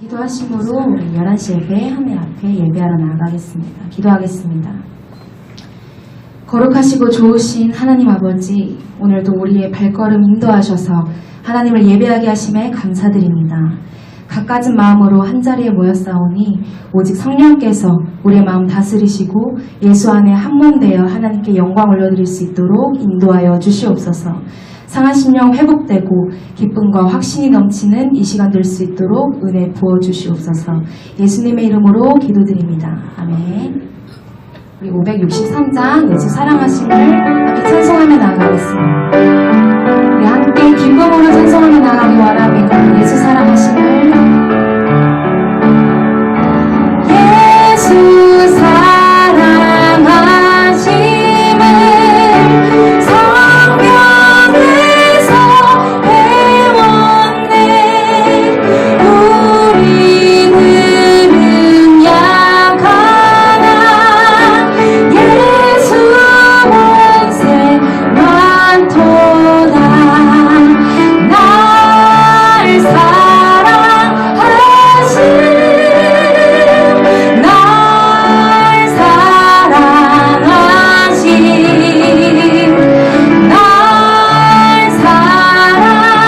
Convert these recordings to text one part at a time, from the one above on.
기도하심으로 우리 11시 예배 하늘 앞에 예배하러 나아가겠습니다. 기도하겠습니다. 거룩하시고 좋으신 하나님 아버지, 오늘도 우리의 발걸음 인도하셔서 하나님을 예배하게 하심에 감사드립니다. 갖가진 마음으로 한자리에 모였사오니 오직 성령께서 우리의 마음 다스리시고 예수 안에 한몸되어 하나님께 영광 올려드릴 수 있도록 인도하여 주시옵소서. 상한 심령 회복되고 기쁨과 확신이 넘치는 이 시간 될 수 있도록 은혜 부어주시옵소서. 예수님의 이름으로 기도드립니다. 아멘. 우리 563장 예수 사랑하심을 함께 찬송하며 나아가겠습니다. 우리 함께 기쁨으로 찬송하며 나아가기 원합니다. 예수 사랑하심을. 예수 사랑하심을 성경에서 배웠네. 우리들은 약하나 예수 권세 많도다. 날 사랑하심, 날 사랑하심, 날 사랑하심.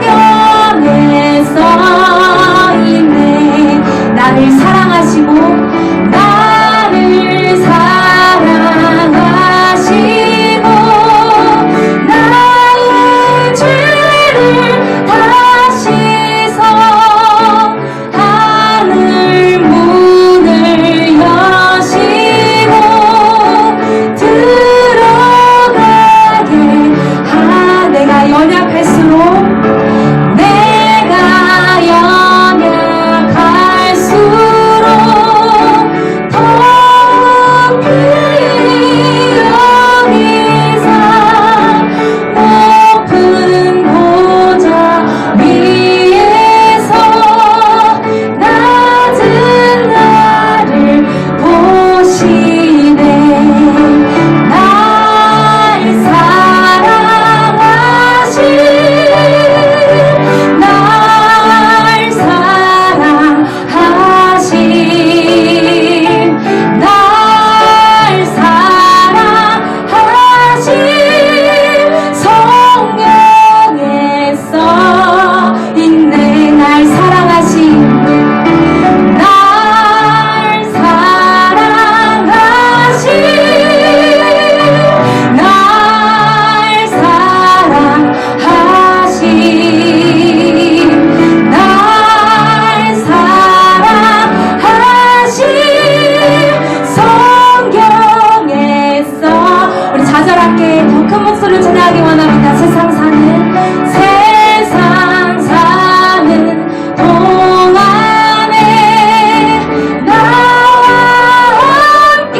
성경에 써있네. 나를 사랑하시고 나를 사랑하시고 나의 죄를 다 씻어 하늘 문을 여시고 들어가게 내가 연약할수록 내가 연약할수록 더욱 여기서 높은 보좌 위에서 낮은 나를 보시네. 날 사랑하심, 날 사랑하심, 날 사랑하심. 성경에 써있네. 날 사랑하심, 날 사랑하심, 날 사랑하심, 날 사랑하심. 성경에 써. 우리 좌절하게 더 큰 목소리로 전하기 원합니다. 세상 사는 동안에 나와 함께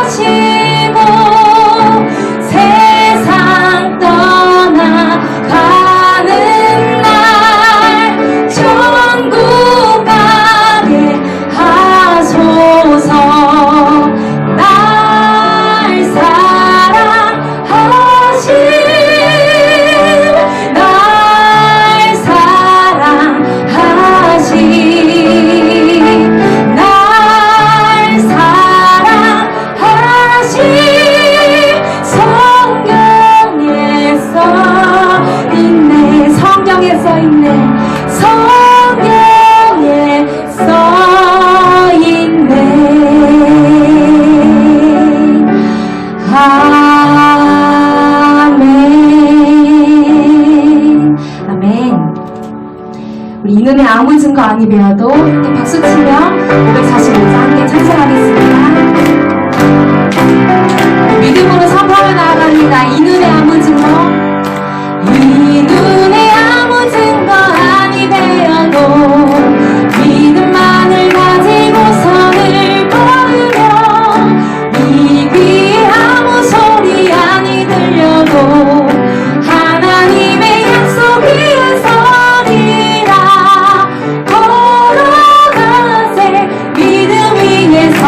하시고 세상 떠나가는 날 천국 가게 하소서. 날 사랑하심, 날 사랑하심, 날 사랑하심. 성경에 써있네. 성경에 써있네. 성경에 써있네. 아멘. 아멘. 우리 이눈의 아무 증거 아니 배워도 함께 박수치며 545장 함께 찬송하겠습니다. 믿음으로 선포하며 나아갑니다. 이 눈의 아무 증거, 이 눈의 아무 증거 아니 되어도 믿음만을 가지고 선을 걸으며 이 귀에 아무 소리 아니 들려도 하나님의 약속 위에 서리라. 걸어가세 믿음 위에서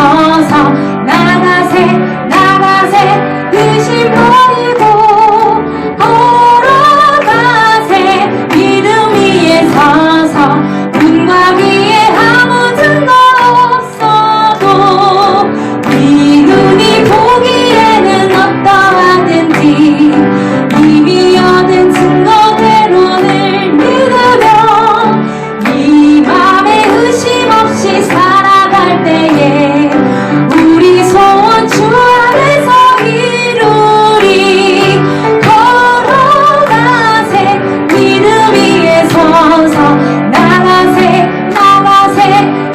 때에 우리 소원 주 안에서 이루리. 걸어가세 믿음 위에 서서 나가세 나가세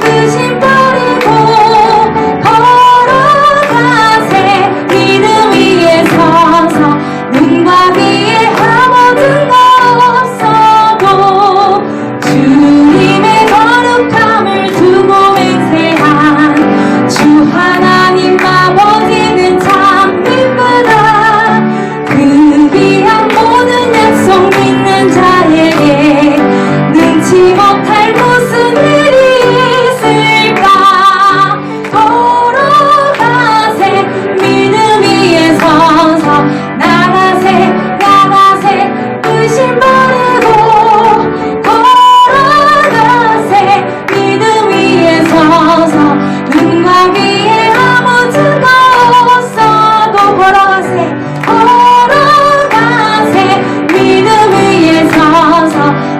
의심 버리고 걸어가세 믿음 위에 서서 눈과 귀에 아무든 것 없어도 주님의 거룩함을 두고 맹세한 주 하나님 아버지는 참 이쁘다. 그 귀한 모든 약속 믿는 자에게 능치 못할 무슨 일이 있을까. 걸어가세 믿음 위에 서서 나가세 나가세 의심 버리고 걸어가세 믿음 위에 서서 눈과 귀에 아무 증거 없어도 걸어가세 걸어가세 믿음 위에 서서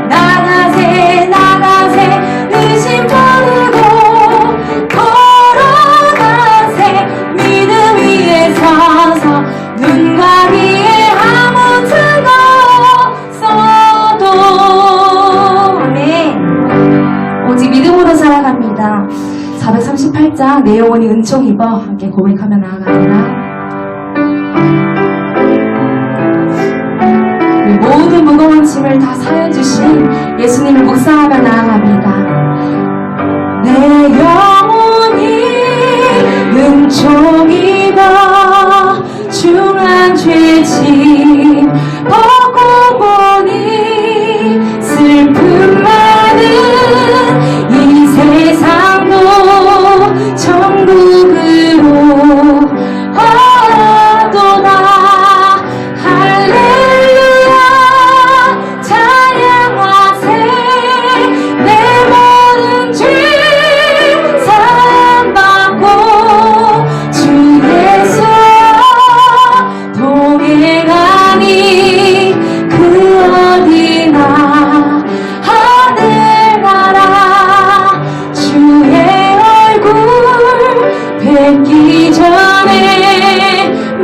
나가세 나가세 의심 버리고 걸어가세 믿음 위에 서서 눈과 귀에 아무 증거 없어도. 아멘. 오직 믿음으로 살아갑니다. 438장 내 영혼이 은총 입어 함께 고백하며 나아갑니다. 우리 모든 무거운 짐을 다 사여주신 예수님을 묵상하며 나아갑니다. 내 영혼이 은총 입어 중한 죄짐 벗고 보니 슬픔 많은 이 세상도 천국으로 하도다. 할렐루야 찬양하세 내 모든 죄 사함받고 주 예수와 동행하니 그 어디나 하늘나라 주의 얼굴 뵙기 전에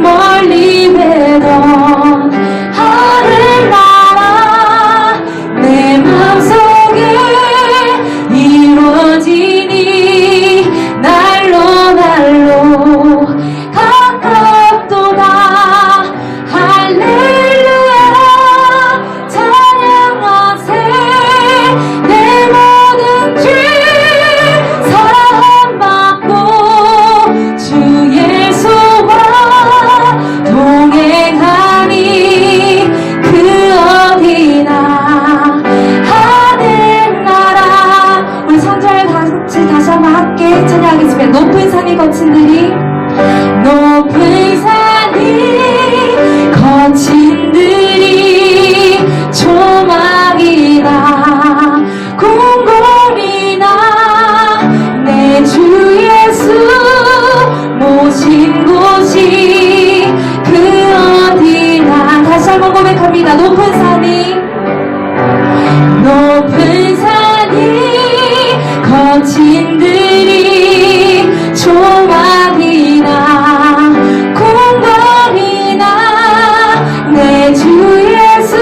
멀리 뵈던 하늘나라 내 맘속에 이루어지니 날로 날로 가깝도다. 할렐루야 찬양하세 내 모든 죄 사함받고 주 예수와 동행하니 그 어디나 하늘나라. 우리 선절 다시 한번 함께 찬양하겠습니다. 높은 산이 거친 들이 높은 산이 거친 들이 조막이나 궁궐이나 내 주 예수 모신 곳이 그 어디나. 다시 한번 고백합니다. 높은 산이 거친 들이 조막이나 궁궐이나 내 주 예수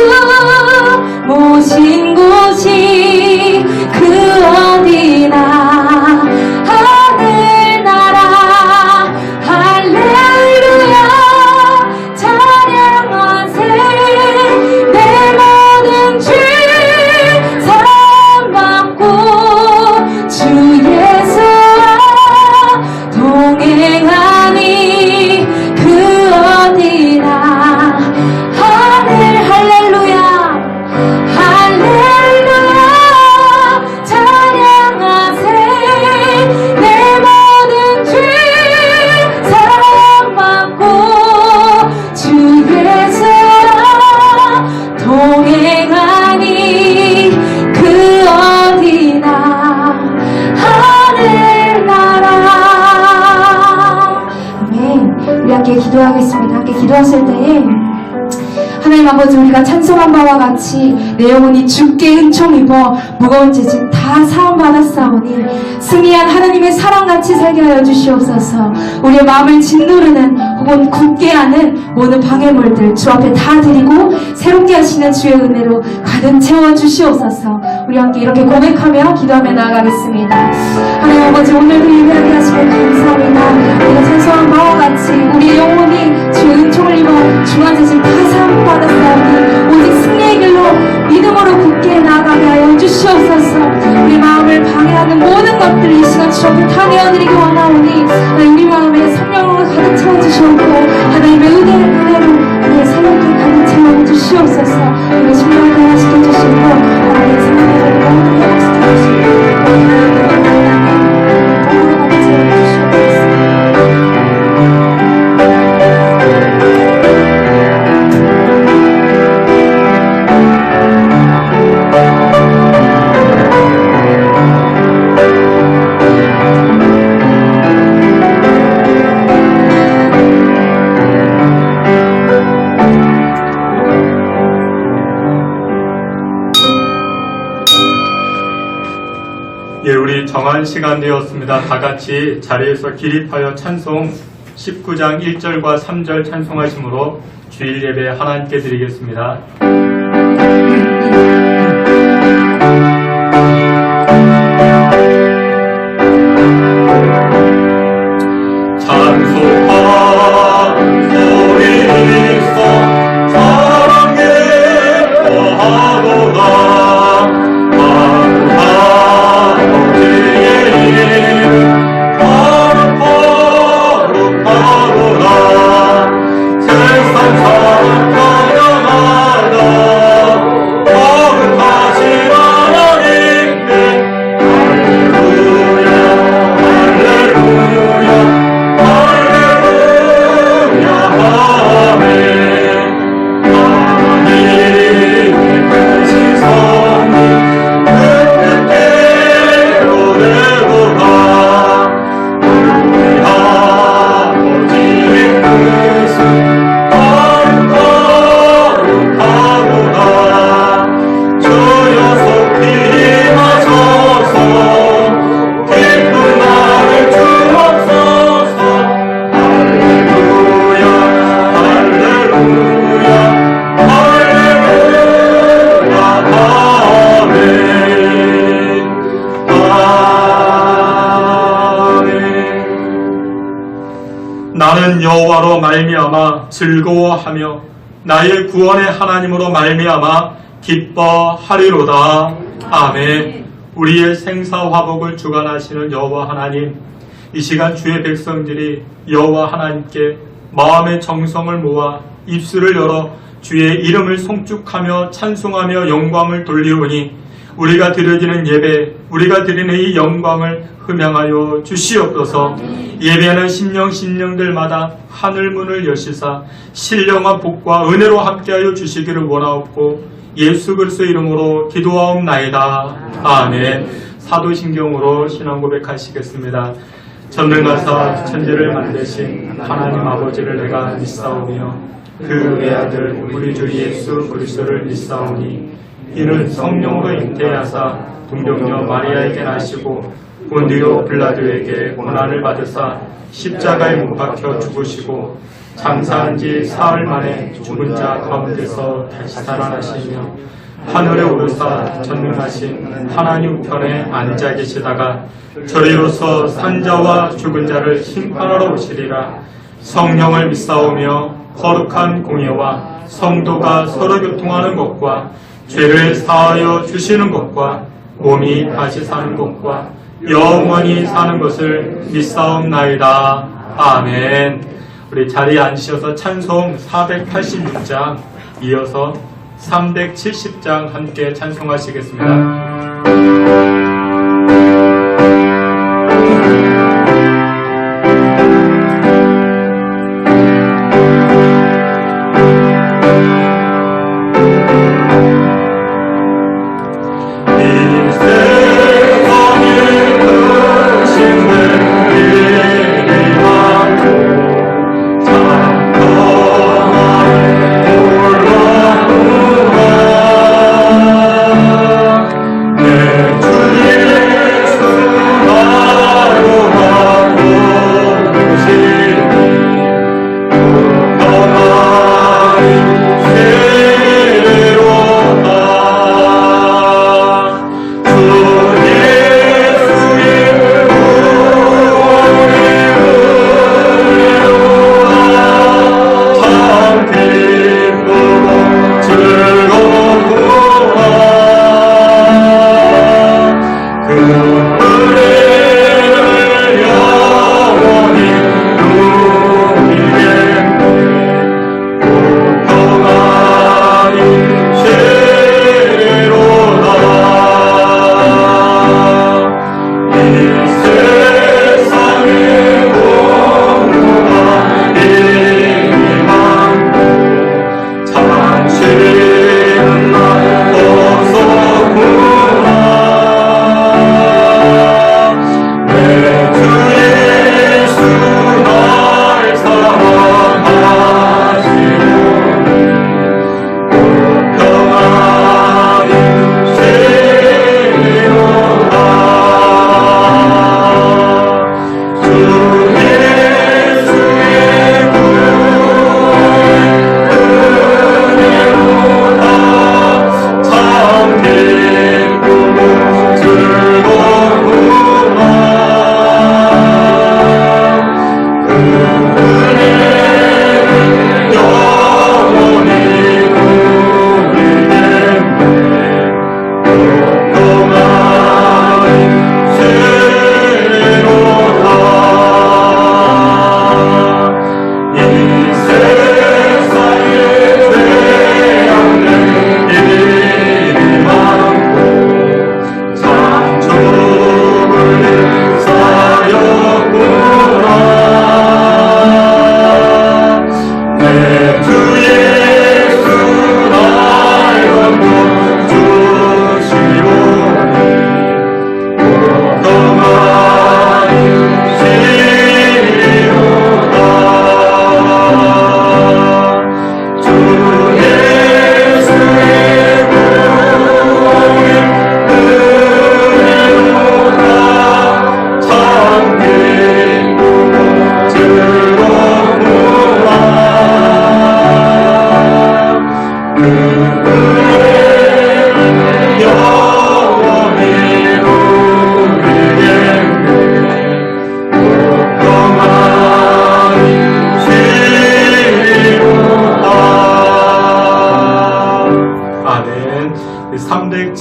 모신 곳이 그 어디나 하늘나라. 할렐루야 찬양하세 내 모든 죄 사함받고 주 예수와 동행하니 그 어디나 하늘. 할렐루야 할렐루야 찬양하세 내 모든 죄 사함받고 주 예수와 동행하니 그 어디나 하늘나라. 아멘. 우리 함께 기도하겠습니다. 함께 기도하실 때에 하나님 아버지, 우리가 찬송한 바와 같이 내 영혼이 주께 은총 입어 무거운 죄짐 다 사함받았사오니 승리한 하나님의 사랑같이 살게 하여 주시옵소서. 우리의 마음을 짓누르는 혹은 굳게 하는 모든 방해물들 주 앞에 다 드리고 새롭게 하시는 주의 은혜로 가득 채워 주시옵소서. 우리 함께 이렇게 고백하며 기도하며 나아가겠습니다. 하나님 아버지, 오늘도 예배하게 하시면 감사합니다. 우리가 찬송한 바와 같이 우리의 영혼이 주의 은총을 입어 중한 죄짐 다 사함받았사오니 오직 승리의 길로 믿음으로 굳게 나아가게 하여 주시옵소서. 우리 마음을 방해하는 모든 것들을 이 시간 주 앞에 다 내어드리기 원하오니 우리 마음에 성령으로 가득 채워주시옵고 하나님의 은혜로 우리의 삶을 가득 채워주시옵소서. 우리 신령을 변화시켜주시고 하나님의 생명을 모두 회복시켜주시고 하나님의 복으로 가득 채워주시옵소서. 예, 우리 정한 시간 되었습니다. 다 같이 자리에서 기립하여 찬송 19장 1절과 3절 찬송하심으로 주일 예배 하나님께 드리겠습니다. 찬송한 소리 있어 사랑 예뻐하도다. 나는 여호와로 말미암아 즐거워하며 나의 구원의 하나님으로 말미암아 기뻐하리로다. 아멘. 우리의 생사화복을 주관하시는 여호와 하나님, 이 시간 주의 백성들이 여호와 하나님께 마음의 정성을 모아 입술을 열어 주의 이름을 송축하며 찬송하며 영광을 돌리오니 우리가 드려지는 예배, 우리가 드리는 이 영광을 흠양하여 주시옵소서. 예배하는 심령들마다 하늘문을 여시사 신령한 복과 은혜로 함께하여 주시기를 원하옵고 예수 그리스도 이름으로 기도하옵나이다. 아멘. 사도신경으로 신앙 고백하시겠습니다. 전능하사 천지를 만드신 하나님 아버지를 내가 믿사오며 그 외아들 우리 주 예수 그리스도를 믿사오니 이는 성령으로 잉태하사 동정녀 마리아에게 나시고 본디오 빌라도에게 고난을 받으사 십자가에 못 박혀 죽으시고 장사한 지 사흘 만에 죽은 자 가운데서 다시 살아나시며 하늘에 오르사 전능하신 하나님 편에 앉아 계시다가 저리로서 산자와 죽은 자를 심판하러 오시리라. 성령을 믿사오며 거룩한 공예와 성도가 서로 교통하는 것과 죄를 사하여 주시는 것과 몸이 다시 사는 것과 영원히 사는 것을 믿사옵나이다. 아멘. 우리 자리에 앉으셔서 찬송 486장 이어서 370장 함께 찬송하시겠습니다. 홀로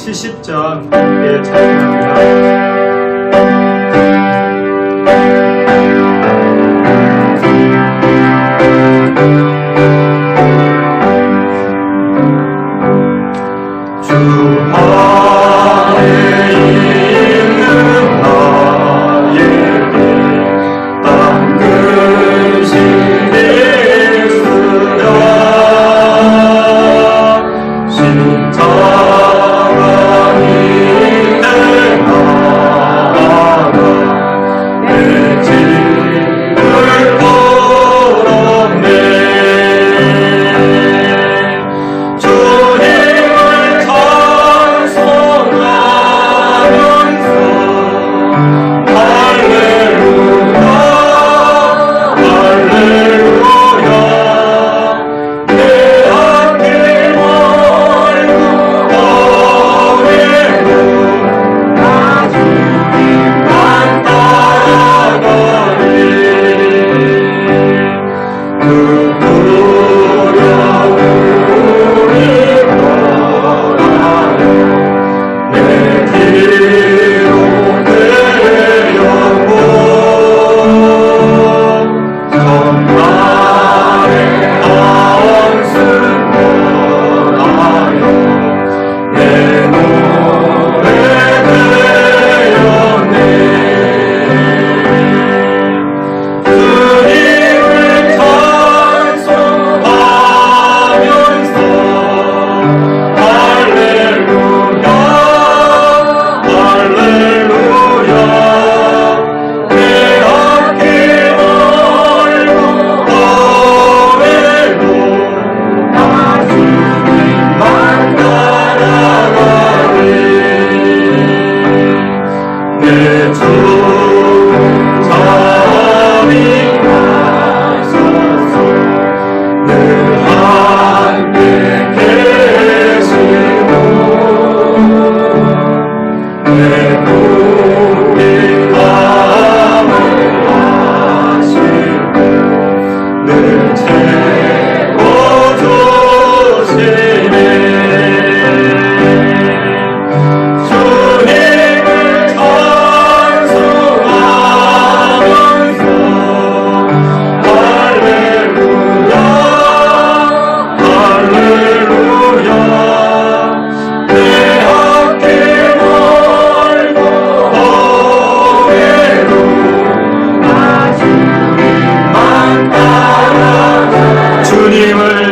70장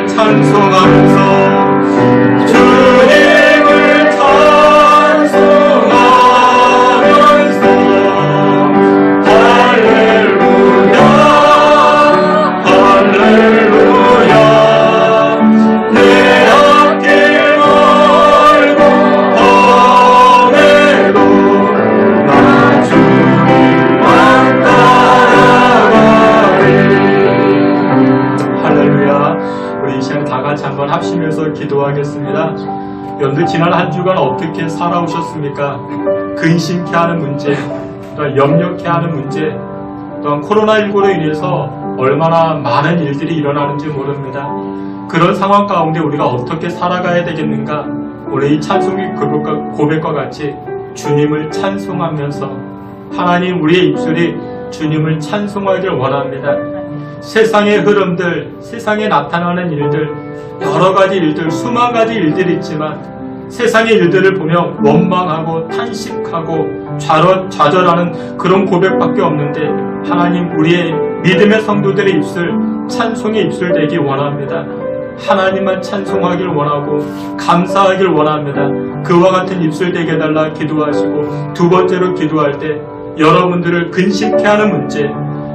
찬송합니다. 기도하겠습니다. 연두 지난 한 주간 어떻게 살아오셨습니까? 근심케 하는 문제, 또한 염려케 하는 문제, 또한 코로나19로 인해서 얼마나 많은 일들이 일어나는지 모릅니다. 그런 상황 가운데 우리가 어떻게 살아가야 되겠는가? 오늘 이 찬송의 고백과 같이 주님을 찬송하면서 하나님 우리의 입술이 주님을 찬송하길 원합니다. 세상의 흐름들, 세상에 나타나는 일들, 여러 가지 일들, 수만 가지 일들이 있지만 세상의 일들을 보면 원망하고 탄식하고 좌절하는 그런 고백밖에 없는데 하나님 우리의 믿음의 성도들의 입술, 찬송의 입술 되기 원합니다. 하나님만 찬송하길 원하고 감사하길 원합니다. 그와 같은 입술 되게 해달라 기도하시고 두 번째로 기도할 때 여러분들을 근심케 하는 문제,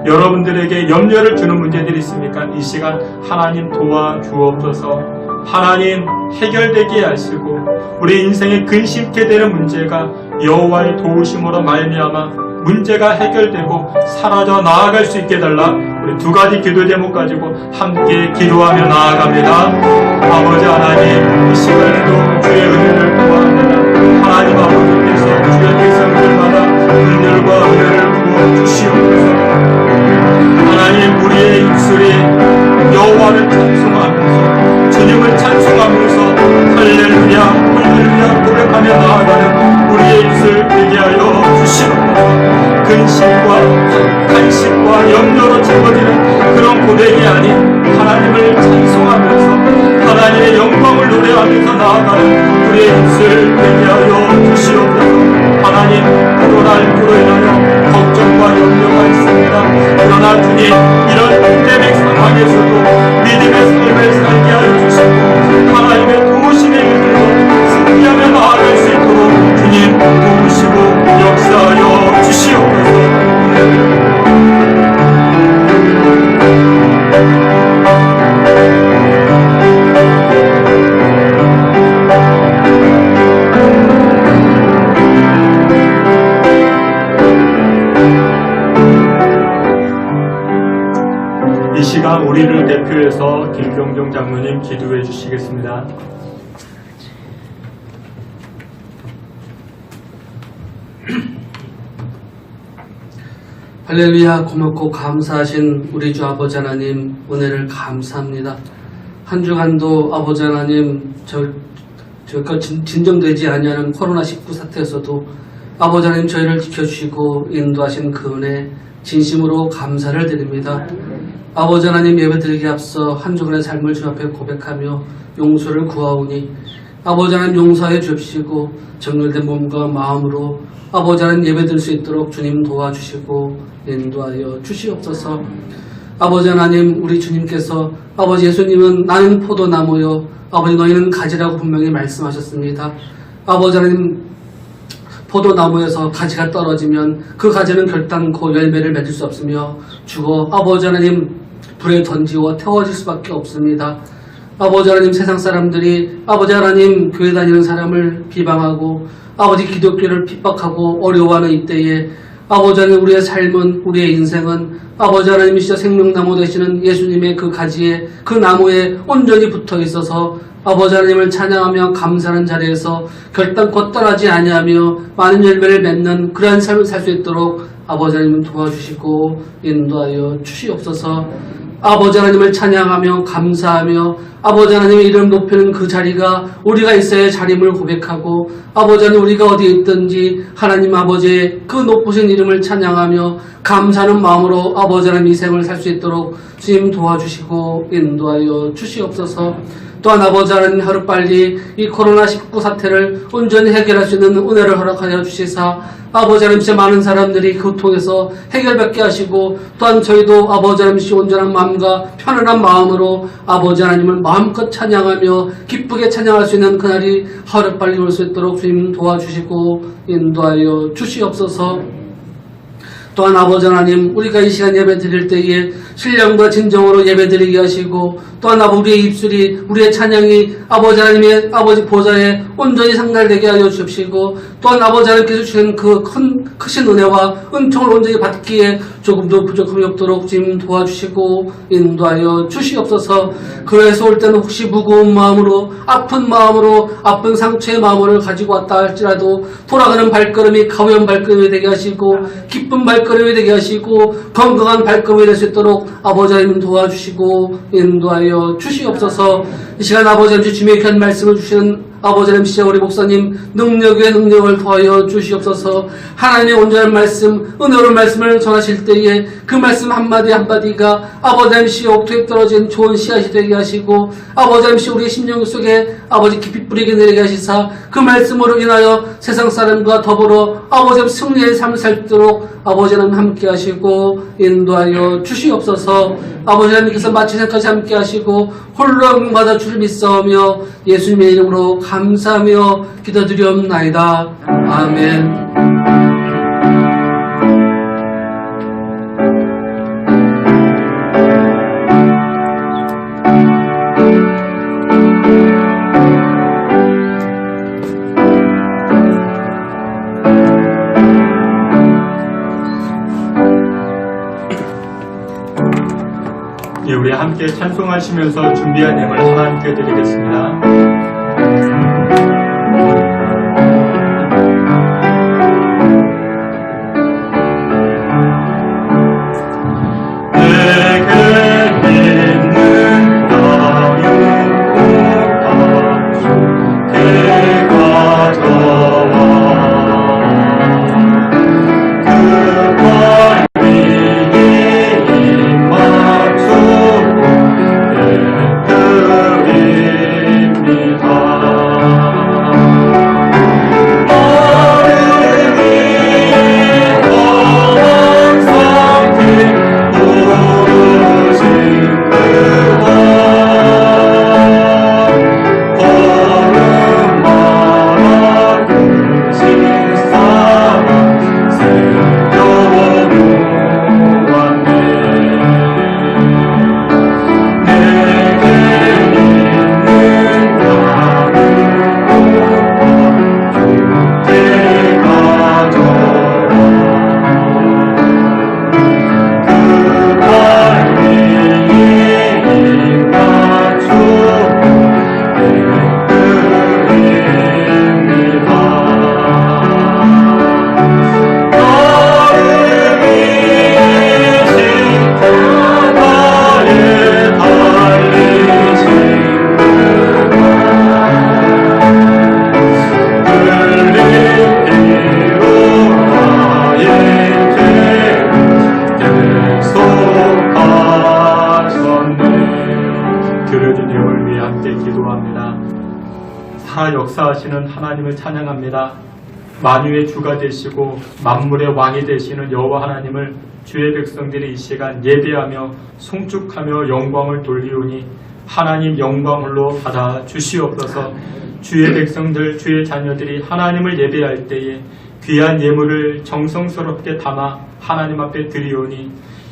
여러분들에게 염려를 주는 문제들이 있습니까? 이 시간 하나님 도와주옵소서. 하나님 해결되게 하시고 우리 인생에 근심케 되는 문제가 여호와의 도우심으로 말미암아 문제가 해결되고 사라져 나아갈 수 있게 해달라. 우리 두 가지 기도 제목 가지고 함께 기도하며 나아갑니다. 아버지 하나님, 이 시간에도 주의 은혜를 구합니다. 하나님 아버지께서 주의 백성들마다 은혜와 은혜를 부어 주시옵소서. 하나님 우리의 입술이 여호와를 찬송하면서 주님을 찬송하면서 할렐루야 할렐루야 고백하며 염려로 채워지는 그런 고백이 아닌 하나님을 찬송하면서 하나님의 영광을 노래하면서 나아가는 우리의 입술 되게 하여 주시옵소서. 하나님, 코로나19로 인하여 걱정과 염려가 있습니다. 그러나 주님, 이런 팬데믹 상황에서도 믿음의 삶을 살게 하여 주시고 하나님의 도우심의 이름으로 승리하며 나아갈 수 있도록 주님 도우시고 역사하여 주시옵소서. 이 시간 우리를 대표해서 김병종 장로님 기도해 주시겠습니다. 할렐루야. 고맙고 감사하신 우리 주 아버지 하나님, 은혜를 감사합니다. 한 주간도 아버지 하나님, 저희가 진정되지 아니하는 코로나19 사태에서도 아버지 하나님 저희를 지켜주시고 인도하신 그 은혜 진심으로 감사를 드립니다. 아버지 하나님, 예배드리기 앞서 한 주간의 삶을 주 앞에 고백하며 용서를 구하오니 아버지 하나님 용서해 주옵시고 정결된 몸과 마음으로 아버지 하나님 예배드릴 수 있도록 주님 도와주시고 인도하여 주시옵소서. 아버지 하나님, 우리 주님께서 아버지 예수님은 나는 포도나무요 아버지 너희는 가지라고 분명히 말씀하셨습니다. 아버지 하나님, 포도나무에서 가지가 떨어지면 그 가지는 결단코 열매를 맺을 수 없으며 죽어 아버지 하나님 불에 던지고 태워질 수밖에 없습니다. 아버지 하나님, 세상 사람들이 아버지 하나님 교회 다니는 사람을 비방하고 아버지 기독교를 핍박하고 어려워하는 이때에 아버지 하나님, 우리의 삶은, 우리의 인생은 아버지 하나님이시여 생명나무 되시는 예수님의 그 가지에, 그 나무에 온전히 붙어 있어서 아버지 하나님을 찬양하며 감사하는 자리에서 결단코 떠나지 아니하며 많은 열매를 맺는 그러한 삶을 살 수 있도록 아버지 하나님 도와주시고 인도하여 주시옵소서. 아버지 하나님을 찬양하며 감사하며 아버지 하나님의 이름 높이는 그 자리가 우리가 있어야 자림을 고백하고 아버지 하나님, 우리가 어디에 있든지 하나님 아버지의 그 높으신 이름을 찬양하며 감사하는 마음으로 아버지 하나님 이 생을 살 수 있도록 주님 도와주시고 인도하여 주시옵소서. 또한 아버지 하나님, 하루빨리 이 코로나19 사태를 온전히 해결할 수 있는 은혜를 허락하여 주시사 아버지 하나님, 많은 사람들이 그 통해서 해결받게 하시고 또한 저희도 아버지 하나님 온전한 마음과 편안한 마음으로 아버지 하나님을 마음껏 찬양하며 기쁘게 찬양할 수 있는 그날이 하루빨리 올 수 있도록 주님 도와주시고 인도하여 주시옵소서. 또한 아버지 하나님, 우리가 이 시간 예배 드릴 때에 신령과 진정으로 예배 드리게 하시고 또한 우리의 입술이, 우리의 찬양이 아버지 하나님의 아버지 보좌에 온전히 상달되게 하여 주십시고 또한 아버지 하나님께서 주신 그 크신 은혜와 은총을 온전히 받기에 조금도 부족함이 없도록 주님 도와주시고 인도하여 주시옵소서. 그래서 올 때는 혹시 무거운 마음으로, 아픈 마음으로, 아픈 상처의 마음을 가지고 왔다 할지라도 돌아가는 발걸음이 가벼운 발걸음이 되게 하시고 기쁜 발걸음이 되게 하시고 건강한 발걸음이 될 수 있도록 아버지 하나님 도와주시고 인도하여 주시옵소서. 이 시간 아버지 하나님 주님의 귀한 말씀을 주시는 아버지 하나님, 시작 우리 목사님 능력 위에 능력을 더하여 주시옵소서. 하나님의 온전한 말씀, 은혜로운 말씀을 전하실 때에 그 말씀 한마디 한마디가 아버지 하나님 시 옥토에 떨어진 좋은 씨앗이 되게 하시고 아버지 하나님 시 우리의 심령 속에 아버지 깊이 뿌리게 내리게 하시사 그 말씀으로 인하여 세상 사람과 더불어 아버지 하나님 승리의 삶을 살도록 아버지 하나님 함께 하시고 인도하여 주시옵소서. 아버지 하나님께서 마치 생까지 함께 하시고 홀로 받아 주를 믿사오며 예수님의 이름으로 감사하며 기도드리옵나이다. 아멘. 예, 우리 함께 찬송하시면서 준비한 예물 하나님께 드리겠습니다. 함께 기도합니다. 살아 역사하시는 하나님을 찬양합니다. 만유의 주가 되시고 만물의 왕이 되시는 여호와 하나님을 주의 백성들이 이 시간 예배하며 송축하며 영광을 돌리오니 하나님 영광으로 받아 주시옵소서. 주의 백성들 주의 자녀들이 하나님을 예배할 때에 귀한 예물을 정성스럽게 담아 하나님 앞에 드리오니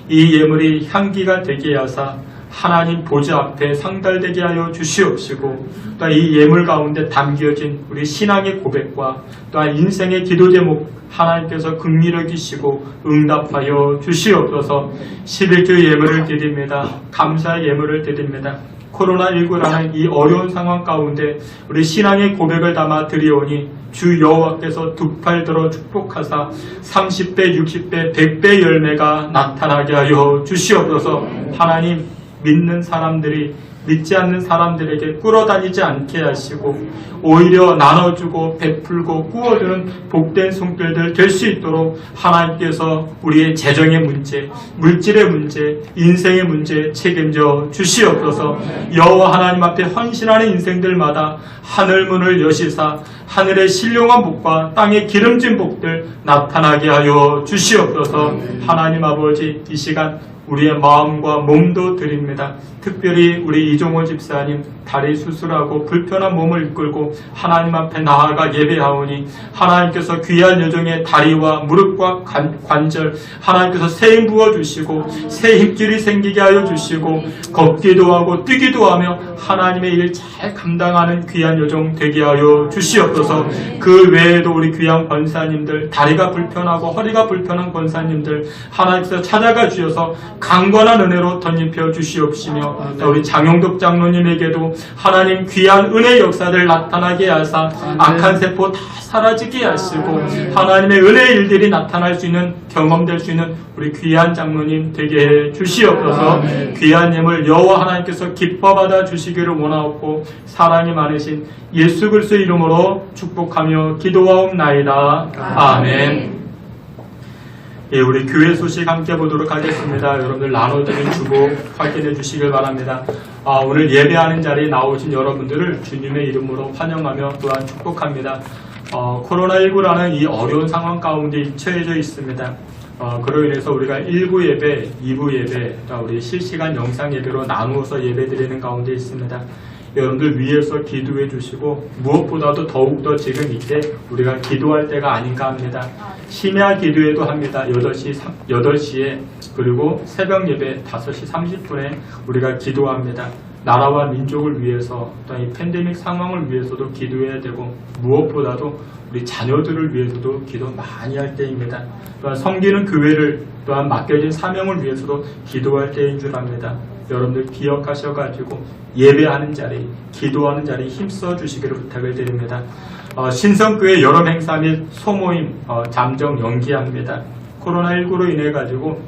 이 예물이 향기가 되게 하사 하나님 보좌 앞에 상달되게 하여 주시옵시고 또 이 예물 가운데 담겨진 우리 신앙의 고백과 또한 인생의 기도 제목 하나님께서 긍휼히 여기시고 응답하여 주시옵소서. 11조 예물을 드립니다. 감사의 예물을 드립니다. 코로나19라는 이 어려운 상황 가운데 우리 신앙의 고백을 담아 드리오니 주 여호와께서 두 팔 들어 축복하사 30배, 60배, 100배 열매가 나타나게 하여 주시옵소서. 하나님 믿는 사람들이 믿지 않는 사람들에게 끌어다니지 않게 하시고 오히려 나눠주고 베풀고 꾸어주는 복된 손길들 될 수 있도록 하나님께서 우리의 재정의 문제, 물질의 문제, 인생의 문제 책임져 주시옵소서. 여호와 하나님 앞에 헌신하는 인생들마다 하늘문을 여시사 하늘의 신령한 복과 땅의 기름진 복들 나타나게 하여 주시옵소서. 하나님 아버지 이 시간 우리의 마음과 몸도 드립니다. 특별히 우리 이종호 집사님 다리 수술하고 불편한 몸을 이끌고 하나님 앞에 나아가 예배하오니 하나님께서 귀한 여정의 다리와 무릎과 관절 하나님께서 새 힘 부어주시고 새 힘줄이 생기게 하여 주시고 걷기도 하고 뛰기도 하며 하나님의 일 잘 감당하는 귀한 여정 되게 하여 주시옵소서. 그 외에도 우리 귀한 권사님들 다리가 불편하고 허리가 불편한 권사님들 하나님께서 찾아가 주셔서 강건한 은혜로 덧입혀 주시옵시며 우리 장용덕 장로님에게도 하나님 귀한 은혜 역사들 나타나게 하사 악한 세포 다 사라지게 하시고 하나님의 은혜의 일들이 나타날 수 있는 경험될 수 있는 우리 귀한 장로님 되게 해 주시옵소서. 귀한 예물 여호와 하나님께서 기뻐 받아 주시기를 원하옵고 사랑이 많으신 예수 그리스도의 이름으로 축복하며 기도하옵나이다. 아멘. 예, 우리 교회 소식 함께 보도록 하겠습니다. 여러분들 나눠드린 주복 확인해 주시길 바랍니다. 오늘 예배하는 자리에 나오신 여러분들을 주님의 이름으로 환영하며 또한 축복합니다. 코로나19라는 이 어려운 상황 가운데 처해져 있습니다. 그로 인해서 우리가 1부 예배, 2부 예배, 우리 실시간 영상 예배로 나누어서 예배 드리는 가운데 있습니다. 여러분들 위해서 기도해 주시고 무엇보다도 더욱더 지금 이때 우리가 기도할 때가 아닌가 합니다. 심야 기도회도 합니다. 8시에 그리고 새벽 예배 5시 30분에 우리가 기도합니다. 나라와 민족을 위해서 또한 이 팬데믹 상황을 위해서도 기도해야 되고 무엇보다도 우리 자녀들을 위해서도 기도 많이 할 때입니다. 또한 섬기는 교회를 또한 맡겨진 사명을 위해서도 기도할 때인 줄 압니다. 여러분들 기억하셔가지고 예배하는 자리, 기도하는 자리 힘써 주시기를 부탁을 드립니다. 신성교회 여러 행사 및 소모임 잠정 연기합니다. 코로나19로 인해 가지고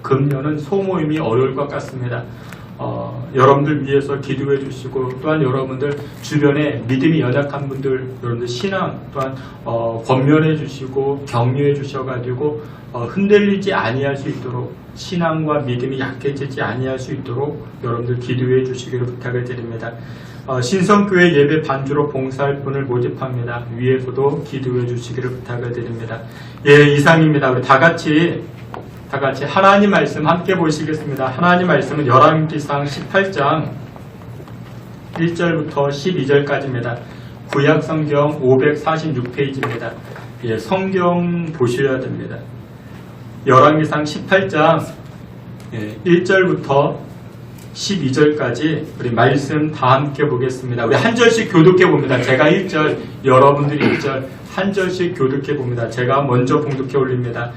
금년은 소모임이 어려울 것 같습니다. 여러분들 위해서 기도해 주시고 또한 여러분들 주변에 믿음이 연약한 분들 여러분들 신앙 또한 권면해 주시고 격려해 주셔가지고 흔들리지 아니할 수 있도록 신앙과 믿음이 약해지지 아니할 수 있도록 여러분들 기도해 주시기를 부탁을 드립니다. 신성교회 예배 반주로 봉사할 분을 모집합니다. 위에서도 기도해 주시기를 부탁을 드립니다. 예, 이상입니다. 우리 다 같이 하나님 말씀 함께 보시겠습니다. 하나님 말씀은 열왕기상 18장 1절부터 12절까지입니다. 구약 성경 546페이지입니다. 예, 성경 보셔야 됩니다. 열왕기상 18장 1절부터 12절까지 우리 말씀 다 함께 보겠습니다. 우리 한 절씩 교독해 봅니다. 제가 1절, 여러분들이 1절, 한 절씩 교독해 봅니다. 제가 먼저 봉독해 올립니다.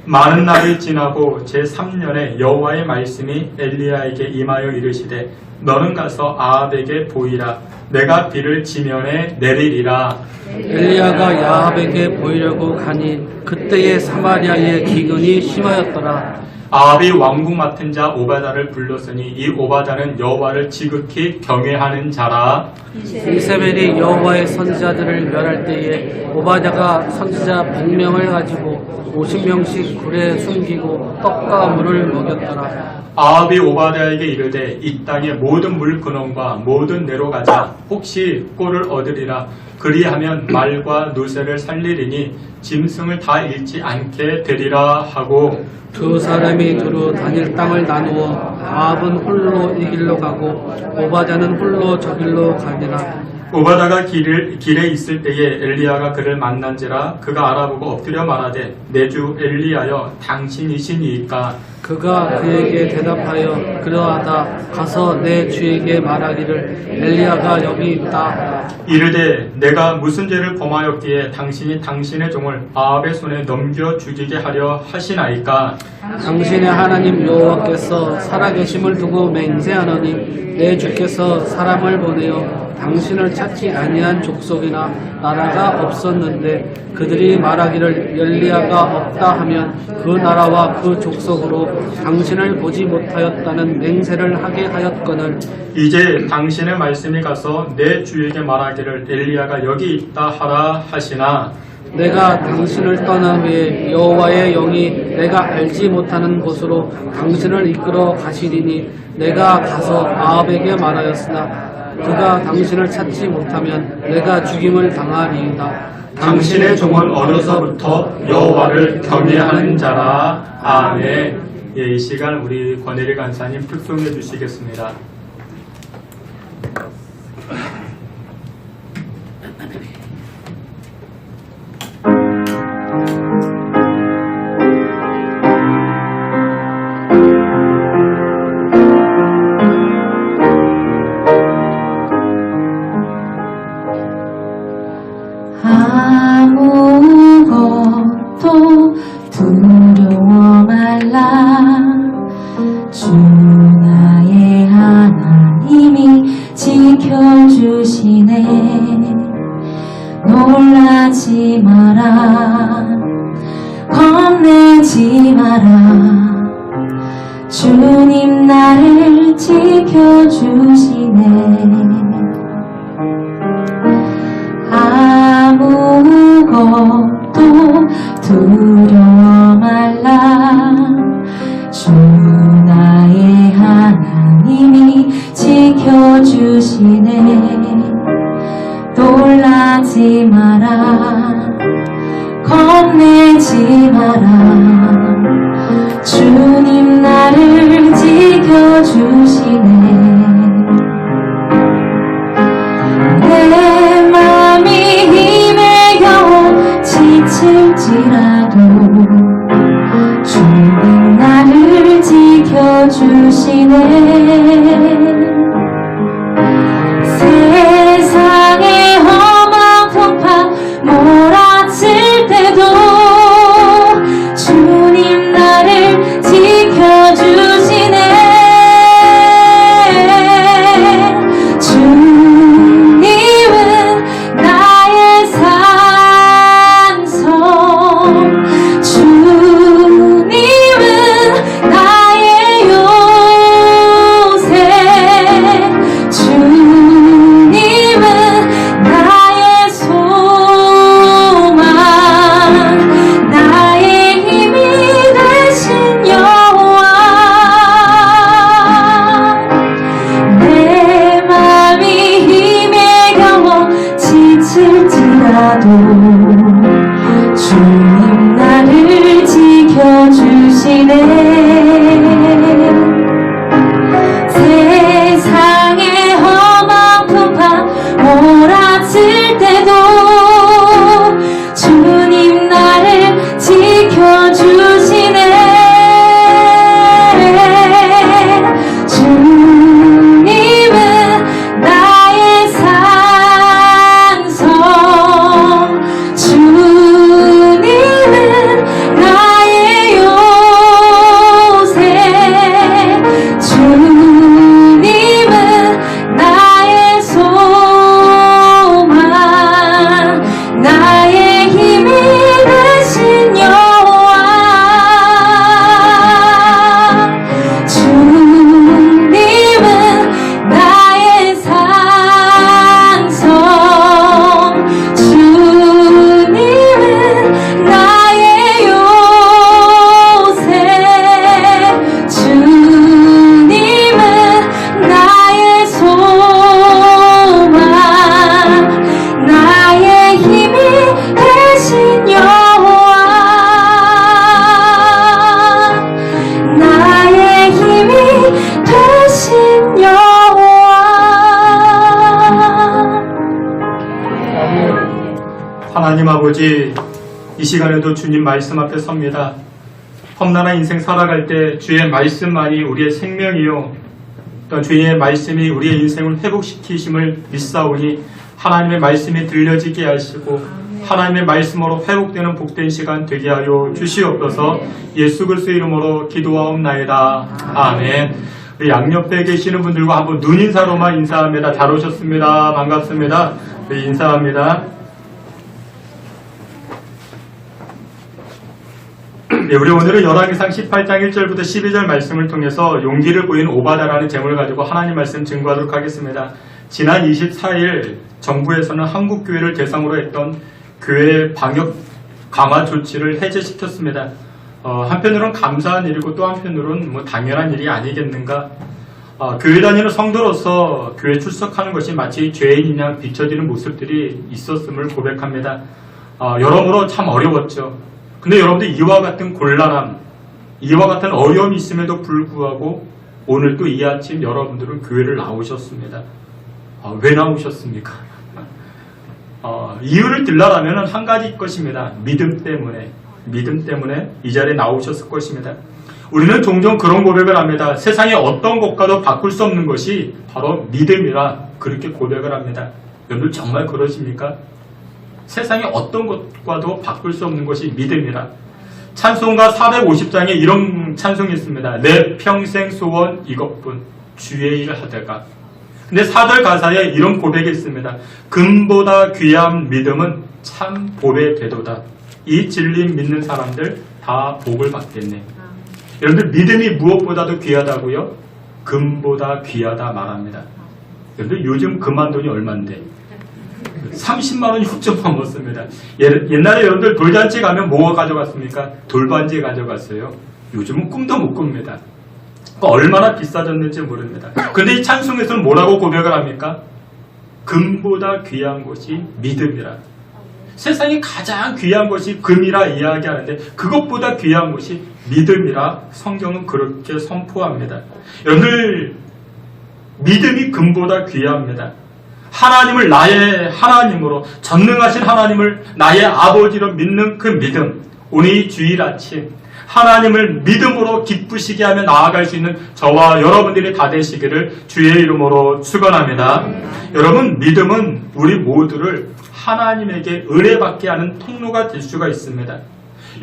많은 날이 지나고 제3년에 여호와의 말씀이 엘리야에게 임하여 이르시되 너는 가서 아합에게 보이라. 내가 비를 지면에 내리리라. 엘리야가 야합에게 보이려고 가니 그때에 사마리아의 기근이 심하였더라. 아합이 왕궁 맡은 자 오바다를 불렀으니 이 오바다는 여호와를 지극히 경외하는 자라. 이세벨이 여호와의 선지자들을 멸할 때에 오바댜가 선지자 100명을 가지고 50명씩 굴에 숨기고 떡과 물을 먹였더라. 아합이 오바댜에게 이르되 이 땅의 모든 물 근원과 모든 내로 가자. 혹시 꼴을 얻으리라. 그리하면 말과 노새를 살리리니 짐승을 다 잃지 않게 되리라 하고 두 사람이 두루 다닐 땅을 나누어 아합은 홀로 이 길로 가고 오바댜는 홀로 저 길로 가니라. 오바다가 길에 있을 때에 엘리야가 그를 만난지라. 그가 알아보고 엎드려 말하되 내 주 엘리야여 당신이시니이까. 그가 그에게 대답하여 그러하다. 가서 내 주에게 말하기를 엘리야가 여기 있다. 이르되 내가 무슨 죄를 범하였기에 당신이 당신의 종을 아합의 손에 넘겨 죽이게 하려 하시나이까. 당신의 하나님 여호와께서 살아계심을 두고 맹세하노니 내 주께서 사람을 보내어 당신을 찾지 아니한 족속이나 나라가 없었는데 그들이 말하기를 엘리야가 없다 하면 그 나라와 그 족속으로 당신을 보지 못하였다는 맹세를 하게 하였거늘. 이제 당신의 말씀이 가서 내 주에게 말하기를 엘리야가 여기 있다 하라 하시나. 내가 당신을 떠난 후에 여호와의 영이 내가 알지 못하는 곳으로 당신을 이끌어 가시리니 내가 가서 아합에게 말하였으나 그가 당신을 찾지 못하면 내가 죽임을 당하리이다. 당신의 종은 어려서부터 여호와를 경외하는 자라. 아멘. 예, 이 시간 우리 권혜리 간사님 특송해 주시겠습니다. 아무것도 두려워 말라. 주 나의 하나님이 지켜주시네. 놀라지 마라. 겁내지 마라. 주님 나를 지켜주시네. 아무것도 두려워 말라. 주 나의 하나님이 지켜주시네. 놀라지 마라. 겁내지 마라. 주님 나를 지켜주시네. 내 맘이 힘에 겨워 지칠지라도 주님 나를 지켜주시네. 세상의 험한 풍파 몰아칠 때도 주님 나를 지켜주시네. 주님은 나의 산성, 주님은 나의 요새, 하나님 아버지, 이 시간에도 주님 말씀 앞에 섭니다. 험난한 인생 살아갈 때 주의 말씀만이 우리의 생명이요, 또 주의 말씀이 우리의 인생을 회복시키심을 믿사오니 하나님의 말씀이 들려지게 하시고 하나님의 말씀으로 회복되는 복된 시간 되게 하여 주시옵소서. 예수 그리스도의 이름으로 기도하옵나이다. 아멘. 우리 양옆에 계시는 분들과 한번 눈인사로만 인사합니다. 잘 오셨습니다. 반갑습니다. 우리 인사합니다. 네, 우리 오늘은 열왕기상 18장 1절부터 12절 말씀을 통해서 용기를 보인 오바다라는 제목을 가지고 하나님 말씀 증거하도록 하겠습니다. 지난 24일 정부에서는 한국교회를 대상으로 했던 교회 방역 강화 조치를 해제시켰습니다. 한편으로는 감사한 일이고 또 한편으로는 뭐 당연한 일이 아니겠는가. 교회 다니는 성도로서 교회 출석하는 것이 마치 죄인인 양 비춰지는 모습들이 있었음을 고백합니다. 여러모로 참 어려웠죠. 근데 여러분들 이와 같은 곤란함, 이와 같은 어려움이 있음에도 불구하고 오늘 또 이 아침 여러분들은 교회를 나오셨습니다. 왜 나오셨습니까? 이유를 들라라면 한 가지 것입니다. 믿음 때문에 이 자리에 나오셨을 것입니다. 우리는 종종 그런 고백을 합니다. 세상의 어떤 것과도 바꿀 수 없는 것이 바로 믿음이라 그렇게 고백을 합니다. 여러분 정말 그러십니까? 세상의 어떤 것과도 바꿀 수 없는 것이 믿음이라. 찬송가 450장에 이런 찬송이 있습니다. 내 평생 소원 이것뿐 주의 일 하다가. 근데 4절 가사에 이런 고백이 있습니다. 금보다 귀한 믿음은 참 보배 되도다. 이 진리 믿는 사람들 다 복을 받겠네. 여러분들 믿음이 무엇보다도 귀하다고요? 금보다 귀하다 말합니다. 여러분들 요즘 금 한 돈이 얼만데? 30만 원이 훌쩍 넘었습니다. 옛날에 여러분들 돌잔치 가면 뭐 가져갔습니까? 돌반지 가져갔어요. 요즘은 꿈도 못 꿉니다. 얼마나 비싸졌는지 모릅니다. 근데 이 찬송에서는 뭐라고 고백을 합니까? 금보다 귀한 것이 믿음이라. 세상에 가장 귀한 것이 금이라 이야기하는데 그것보다 귀한 것이 믿음이라 성경은 그렇게 선포합니다. 여러분들 믿음이 금보다 귀합니다. 하나님을 나의 하나님으로, 전능하신 하나님을 나의 아버지로 믿는 그 믿음, 오늘 이 주일 아침 하나님을 믿음으로 기쁘시게 하며 나아갈 수 있는 저와 여러분들이 다 되시기를 주의 이름으로 축원합니다. 여러분, 믿음은 우리 모두를 하나님에게 은혜받게 하는 통로가 될 수가 있습니다.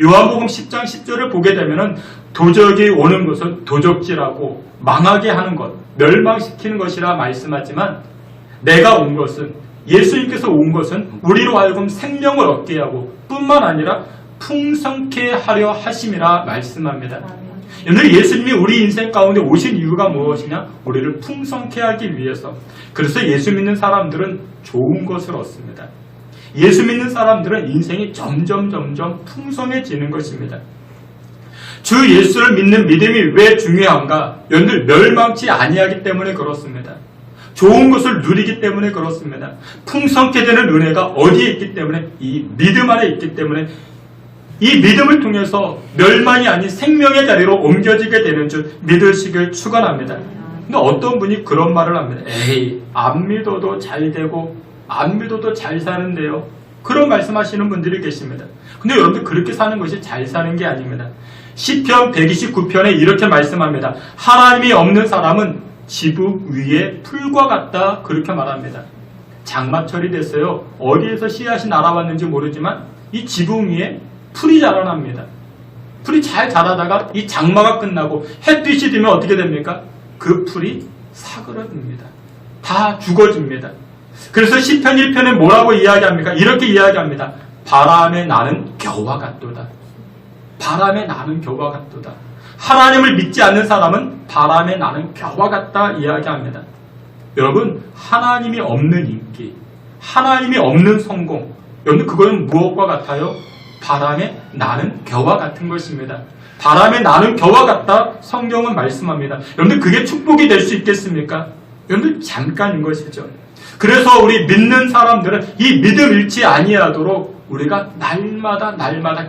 요한복음 10장 10절을 보게 되면 도적이 오는 것은 도적질하고 망하게 하는 것, 멸망시키는 것이라 말씀하지만 내가 온 것은, 예수님께서 온 것은 우리로 하여금 생명을 얻게 하고 뿐만 아니라 풍성케 하려 하심이라 말씀합니다. 오늘 예수님이 우리 인생 가운데 오신 이유가 무엇이냐? 우리를 풍성케 하기 위해서. 그래서 예수 믿는 사람들은 좋은 것을 얻습니다. 예수 믿는 사람들은 인생이 점점 풍성해지는 것입니다. 주 예수를 믿는 믿음이 왜 중요한가? 여러분들 멸망치 아니하기 때문에 그렇습니다. 좋은 것을 누리기 때문에 그렇습니다. 풍성케 되는 은혜가 어디에 있기 때문에? 이 믿음 안에 있기 때문에 이 믿음을 통해서 멸망이 아닌 생명의 자리로 옮겨지게 되는 줄 믿으시길 축원합니다. 근데 어떤 분이 그런 말을 합니다. 에이, 안 믿어도 잘 되고 안 믿어도 잘 사는데요. 그런 말씀하시는 분들이 계십니다. 근데 여러분들 그렇게 사는 것이 잘 사는 게 아닙니다. 시편 129편에 이렇게 말씀합니다. 하나님이 없는 사람은 지붕 위에 풀과 같다, 그렇게 말합니다. 장마철이 됐어요. 어디에서 씨앗이 날아왔는지 모르지만 이 지붕 위에 풀이 자라납니다. 풀이 잘 자라다가 이 장마가 끝나고 햇빛이 되면 어떻게 됩니까? 그 풀이 사그러듭니다. 다 죽어집니다. 그래서 시편 1편에 뭐라고 이야기합니까? 이렇게 이야기합니다. 바람에 나는 겨와 같도다. 바람에 나는 겨와 같도다. 하나님을 믿지 않는 사람은 바람에 나는 겨와 같다 이야기합니다. 여러분, 하나님이 없는 인기, 하나님이 없는 성공, 여러분 그거는 무엇과 같아요? 바람에 나는 겨와 같은 것입니다. 바람에 나는 겨와 같다 성경은 말씀합니다. 여러분들 그게 축복이 될 수 있겠습니까? 여러분들 잠깐인 것이죠. 그래서 우리 믿는 사람들은 이 믿음 잃지 아니하도록 우리가 날마다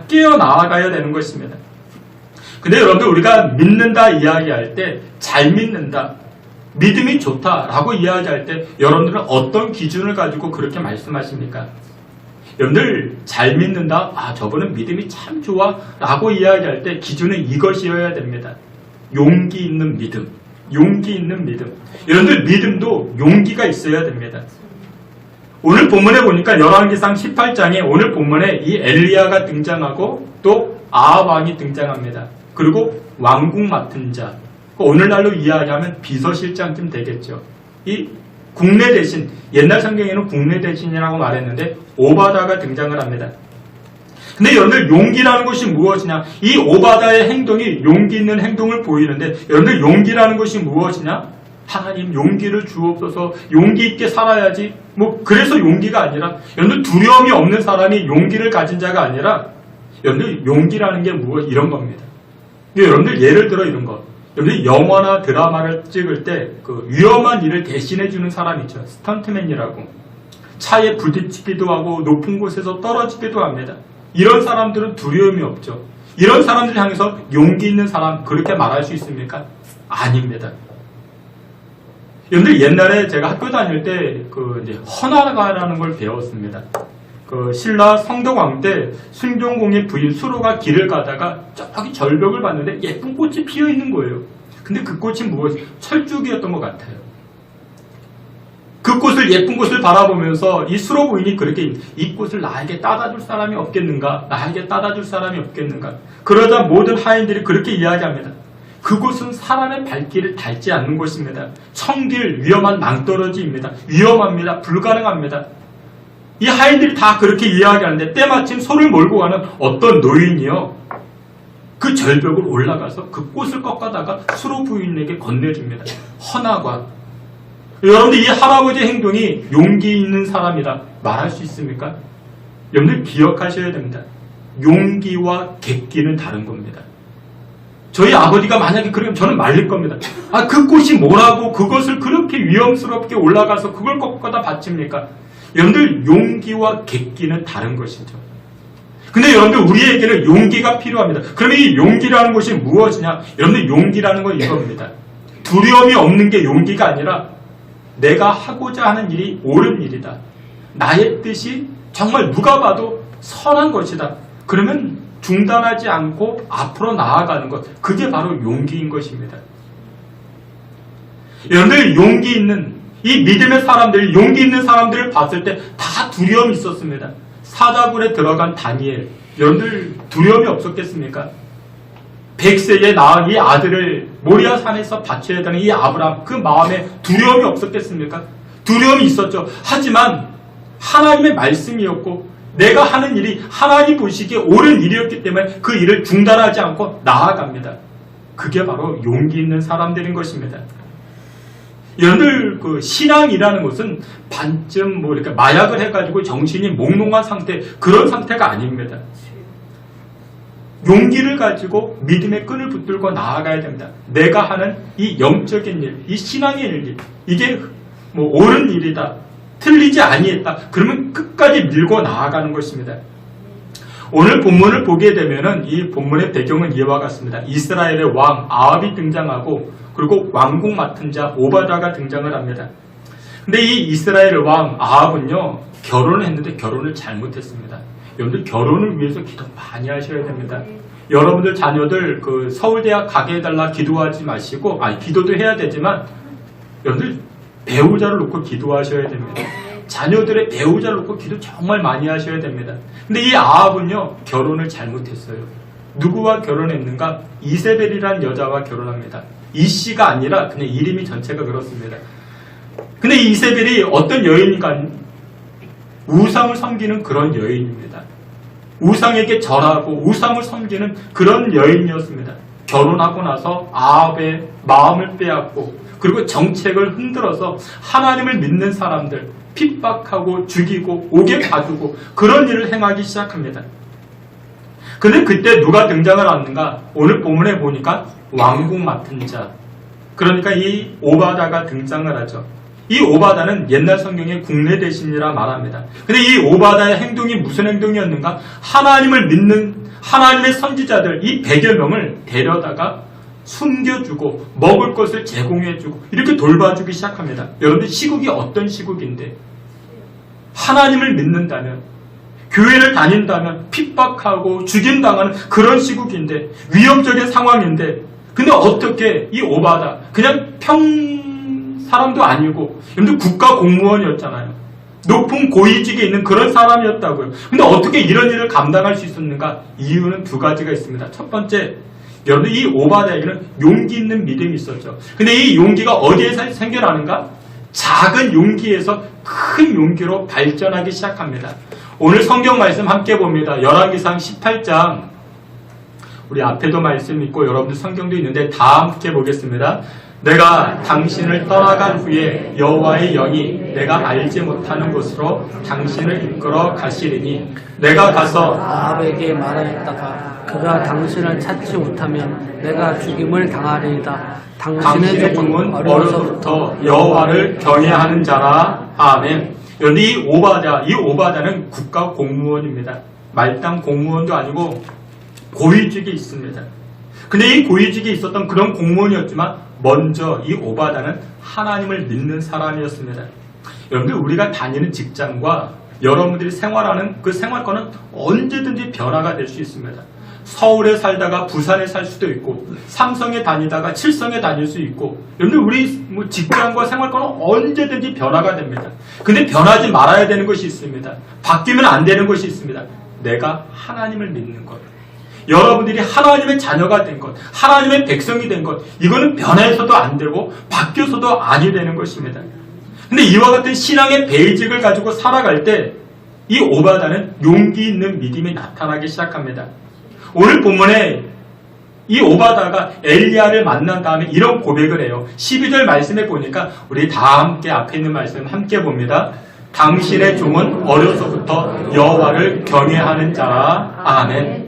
깨어나가야 되는 것입니다. 근데 여러분들 우리가 믿는다 이야기할 때, 잘 믿는다, 믿음이 좋다라고 이야기할 때 여러분들은 어떤 기준을 가지고 그렇게 말씀하십니까? 여러분들 잘 믿는다? 아, 저분은 믿음이 참 좋아 라고 이야기할 때 기준은 이것이어야 됩니다. 용기 있는 믿음. 용기 있는 믿음. 여러분들 믿음도 용기가 있어야 됩니다. 오늘 본문에 보니까 열왕기상 18장에 오늘 본문에 이 엘리야가 등장하고 또 아합 왕이 등장합니다. 그리고 왕궁 맡은 자. 오늘날로 이야기하면 비서실장쯤 되겠죠. 이 국내 대신, 옛날 성경에는 국내 대신이라고 말했는데 오바다가 등장을 합니다. 근데 여러분들 용기라는 것이 무엇이냐? 이 오바다의 행동이 용기 있는 행동을 보이는데 여러분들 용기라는 것이 무엇이냐? 하나님 용기를 주옵소서. 용기 있게 살아야지. 뭐 그래서 용기가 아니라 여러분들 두려움이 없는 사람이 용기를 가진 자가 아니라 여러분들 용기라는 게 무엇 이런 겁니다. 여러분들 예를 들어 이런 거. 여러분들 영화나 드라마를 찍을 때 그 위험한 일을 대신해 주는 사람 있죠. 스턴트맨이라고. 차에 부딪히기도 하고 높은 곳에서 떨어지기도 합니다. 이런 사람들은 두려움이 없죠. 이런 사람들 향해서 용기 있는 사람 그렇게 말할 수 있습니까? 아닙니다. 여러분들 옛날에 제가 학교 다닐 때 이제 헌화가라는 걸 배웠습니다. 신라 성덕왕 때 순종공의 부인 수로가 길을 가다가 저기 절벽을 봤는데 예쁜 꽃이 피어 있는 거예요. 근데 그 꽃이 무엇이? 철쭉이었던 것 같아요. 그 꽃을 예쁜 꽃을 바라보면서 이 수로 부인이 그렇게 이 꽃을 나에게 따다 줄 사람이 없겠는가? 나에게 따다 줄 사람이 없겠는가? 그러자 모든 하인들이 그렇게 이야기합니다. 그곳은 사람의 발길을 닿지 않는 곳입니다. 청길, 위험한 낭떠러지입니다. 위험합니다. 불가능합니다. 이 하인들이 다 그렇게 이야기하는데 때마침 소를 몰고 가는 어떤 노인이요. 그 절벽을 올라가서 그 꽃을 꺾어다가 수로 부인에게 건네줍니다. 헌화가. 여러분들 이 할아버지의 행동이 용기 있는 사람이라 말할 수 있습니까? 여러분들 기억하셔야 됩니다. 용기와 객기는 다른 겁니다. 저희 아버지가 만약에 그러면 저는 말릴 겁니다. 아, 그 꽃이 뭐라고 그것을 그렇게 위험스럽게 올라가서 그걸 꺾어다 바칩니까? 여러분들 용기와 객기는 다른 것이죠. 근데 여러분들 우리에게는 용기가 필요합니다. 그러면 이 용기라는 것이 무엇이냐? 여러분들 용기라는 건 이겁니다. 두려움이 없는 게 용기가 아니라 내가 하고자 하는 일이 옳은 일이다. 나의 뜻이 정말 누가 봐도 선한 것이다. 그러면 중단하지 않고 앞으로 나아가는 것. 그게 바로 용기인 것입니다. 여러분들 용기 있는 이 믿음의 사람들, 용기 있는 사람들을 봤을 때 다 두려움이 있었습니다. 사자굴에 들어간 다니엘. 여러분들 두려움이 없었겠습니까? 100세에 낳은 이 아들을 모리아 산에서 바쳐야 되는 이 아브라함, 그 마음에 두려움이 없었겠습니까? 두려움이 있었죠. 하지만 하나님의 말씀이었고 내가 하는 일이 하나님 보시기에 옳은 일이었기 때문에 그 일을 중단하지 않고 나아갑니다. 그게 바로 용기 있는 사람들인 것입니다. 여러분들 신앙이라는 것은 반쯤 이렇게 마약을 해가지고 정신이 몽롱한 상태, 그런 상태가 아닙니다. 용기를 가지고 믿음의 끈을 붙들고 나아가야 됩니다. 내가 하는 이 영적인 일, 이 신앙의 일, 이게 옳은 일이다, 틀리지 아니했다, 그러면 끝까지 밀고 나아가는 것입니다. 오늘 본문을 보게 되면은 이 본문의 배경은 이와 같습니다. 이스라엘의 왕 아합이 등장하고 그리고 왕궁 맡은 자 오바다가 등장을 합니다. 근데 이 이스라엘 왕 아합은요, 결혼을 했는데 결혼을 잘못했습니다. 여러분들 결혼을 위해서 기도 많이 하셔야 됩니다. 여러분들 자녀들 서울대학 가게 해달라 기도하지 마시고, 기도도 해야 되지만 여러분들 배우자를 놓고 기도하셔야 됩니다. 자녀들의 배우자를 놓고 기도 정말 많이 하셔야 됩니다. 근데 이 아합은요, 결혼을 잘못했어요. 누구와 결혼했는가? 이세벨이라는 여자와 결혼합니다. 이씨가 아니라 그냥 이름이 전체가 그렇습니다. 근데 이 이세벨이 어떤 여인인가? 우상을 섬기는 그런 여인입니다. 우상에게 절하고 우상을 섬기는 그런 여인이었습니다. 결혼하고 나서 아합의 마음을 빼앗고 그리고 정책을 흔들어서 하나님을 믿는 사람들 핍박하고 죽이고 옥에 가두고 그런 일을 행하기 시작합니다. 근데 그때 누가 등장을 하는가? 오늘 본문에 보니까 왕궁 맡은 자, 그러니까 이 오바다가 등장을 하죠. 이 오바다는 옛날 성경의 국내 대신이라 말합니다. 근데 이 오바다의 행동이 무슨 행동이었는가? 하나님을 믿는 하나님의 선지자들 이 100여 명을 데려다가 숨겨주고 먹을 것을 제공해주고 이렇게 돌봐주기 시작합니다. 여러분들 시국이 어떤 시국인데 하나님을 믿는다면, 교회를 다닌다면 핍박하고 죽임당하는 그런 시국인데, 위협적인 상황인데, 근데 어떻게 이 오바다, 그냥 사람도 아니고, 여러분들 국가 공무원이었잖아요. 높은 고위직에 있는 그런 사람이었다고요. 근데 어떻게 이런 일을 감당할 수 있었는가? 이유는 두 가지가 있습니다. 첫 번째, 여러분 이 오바다에게는 용기 있는 믿음이 있었죠. 근데 이 용기가 어디에서 생겨나는가? 작은 용기에서 큰 용기로 발전하기 시작합니다. 오늘 성경 말씀 함께 봅니다. 열왕기상 18장. 우리 앞에도 말씀 있고 여러분들 성경도 있는데 다 함께 보겠습니다. 내가 당신을 떠나간 후에 여호와의 영이 내가 알지 못하는 곳으로 당신을 이끌어 가시리니 내가 가서 아합에게 말하였다가 그가 당신을 찾지 못하면 내가 죽임을 당하리이다. 당신의 종은 어려서부터 여호와를 경외하는 자라. 아멘. 여러분 이 오바다는 국가 공무원입니다. 말단 공무원도 아니고 고위직에 있습니다. 근데 이 고위직에 있었던 그런 공무원이었지만 먼저 이 오바다는 하나님을 믿는 사람이었습니다. 여러분들 우리가 다니는 직장과 여러분들이 생활하는 그 생활권은 언제든지 변화가 될 수 있습니다. 서울에 살다가 부산에 살 수도 있고 삼성에 다니다가 칠성에 다닐 수 있고 여러분들 우리 직장과 생활권은 언제든지 변화가 됩니다. 근데 변하지 말아야 되는 것이 있습니다. 바뀌면 안 되는 것이 있습니다. 내가 하나님을 믿는 것. 여러분들이 하나님의 자녀가 된 것, 하나님의 백성이 된 것, 이거는 변해서도 안 되고 바뀌어서도 아니 되는 것입니다. 근데 이와 같은 신앙의 베이직을 가지고 살아갈 때 이 오바다는 용기 있는 믿음이 나타나기 시작합니다. 오늘 본문에 이 오바다가 엘리야를 만난 다음에 이런 고백을 해요. 12절 말씀에 보니까 우리 다 함께 앞에 있는 말씀 함께 봅니다. 당신의 종은 어려서부터 여호와를 경외하는 자라. 아멘.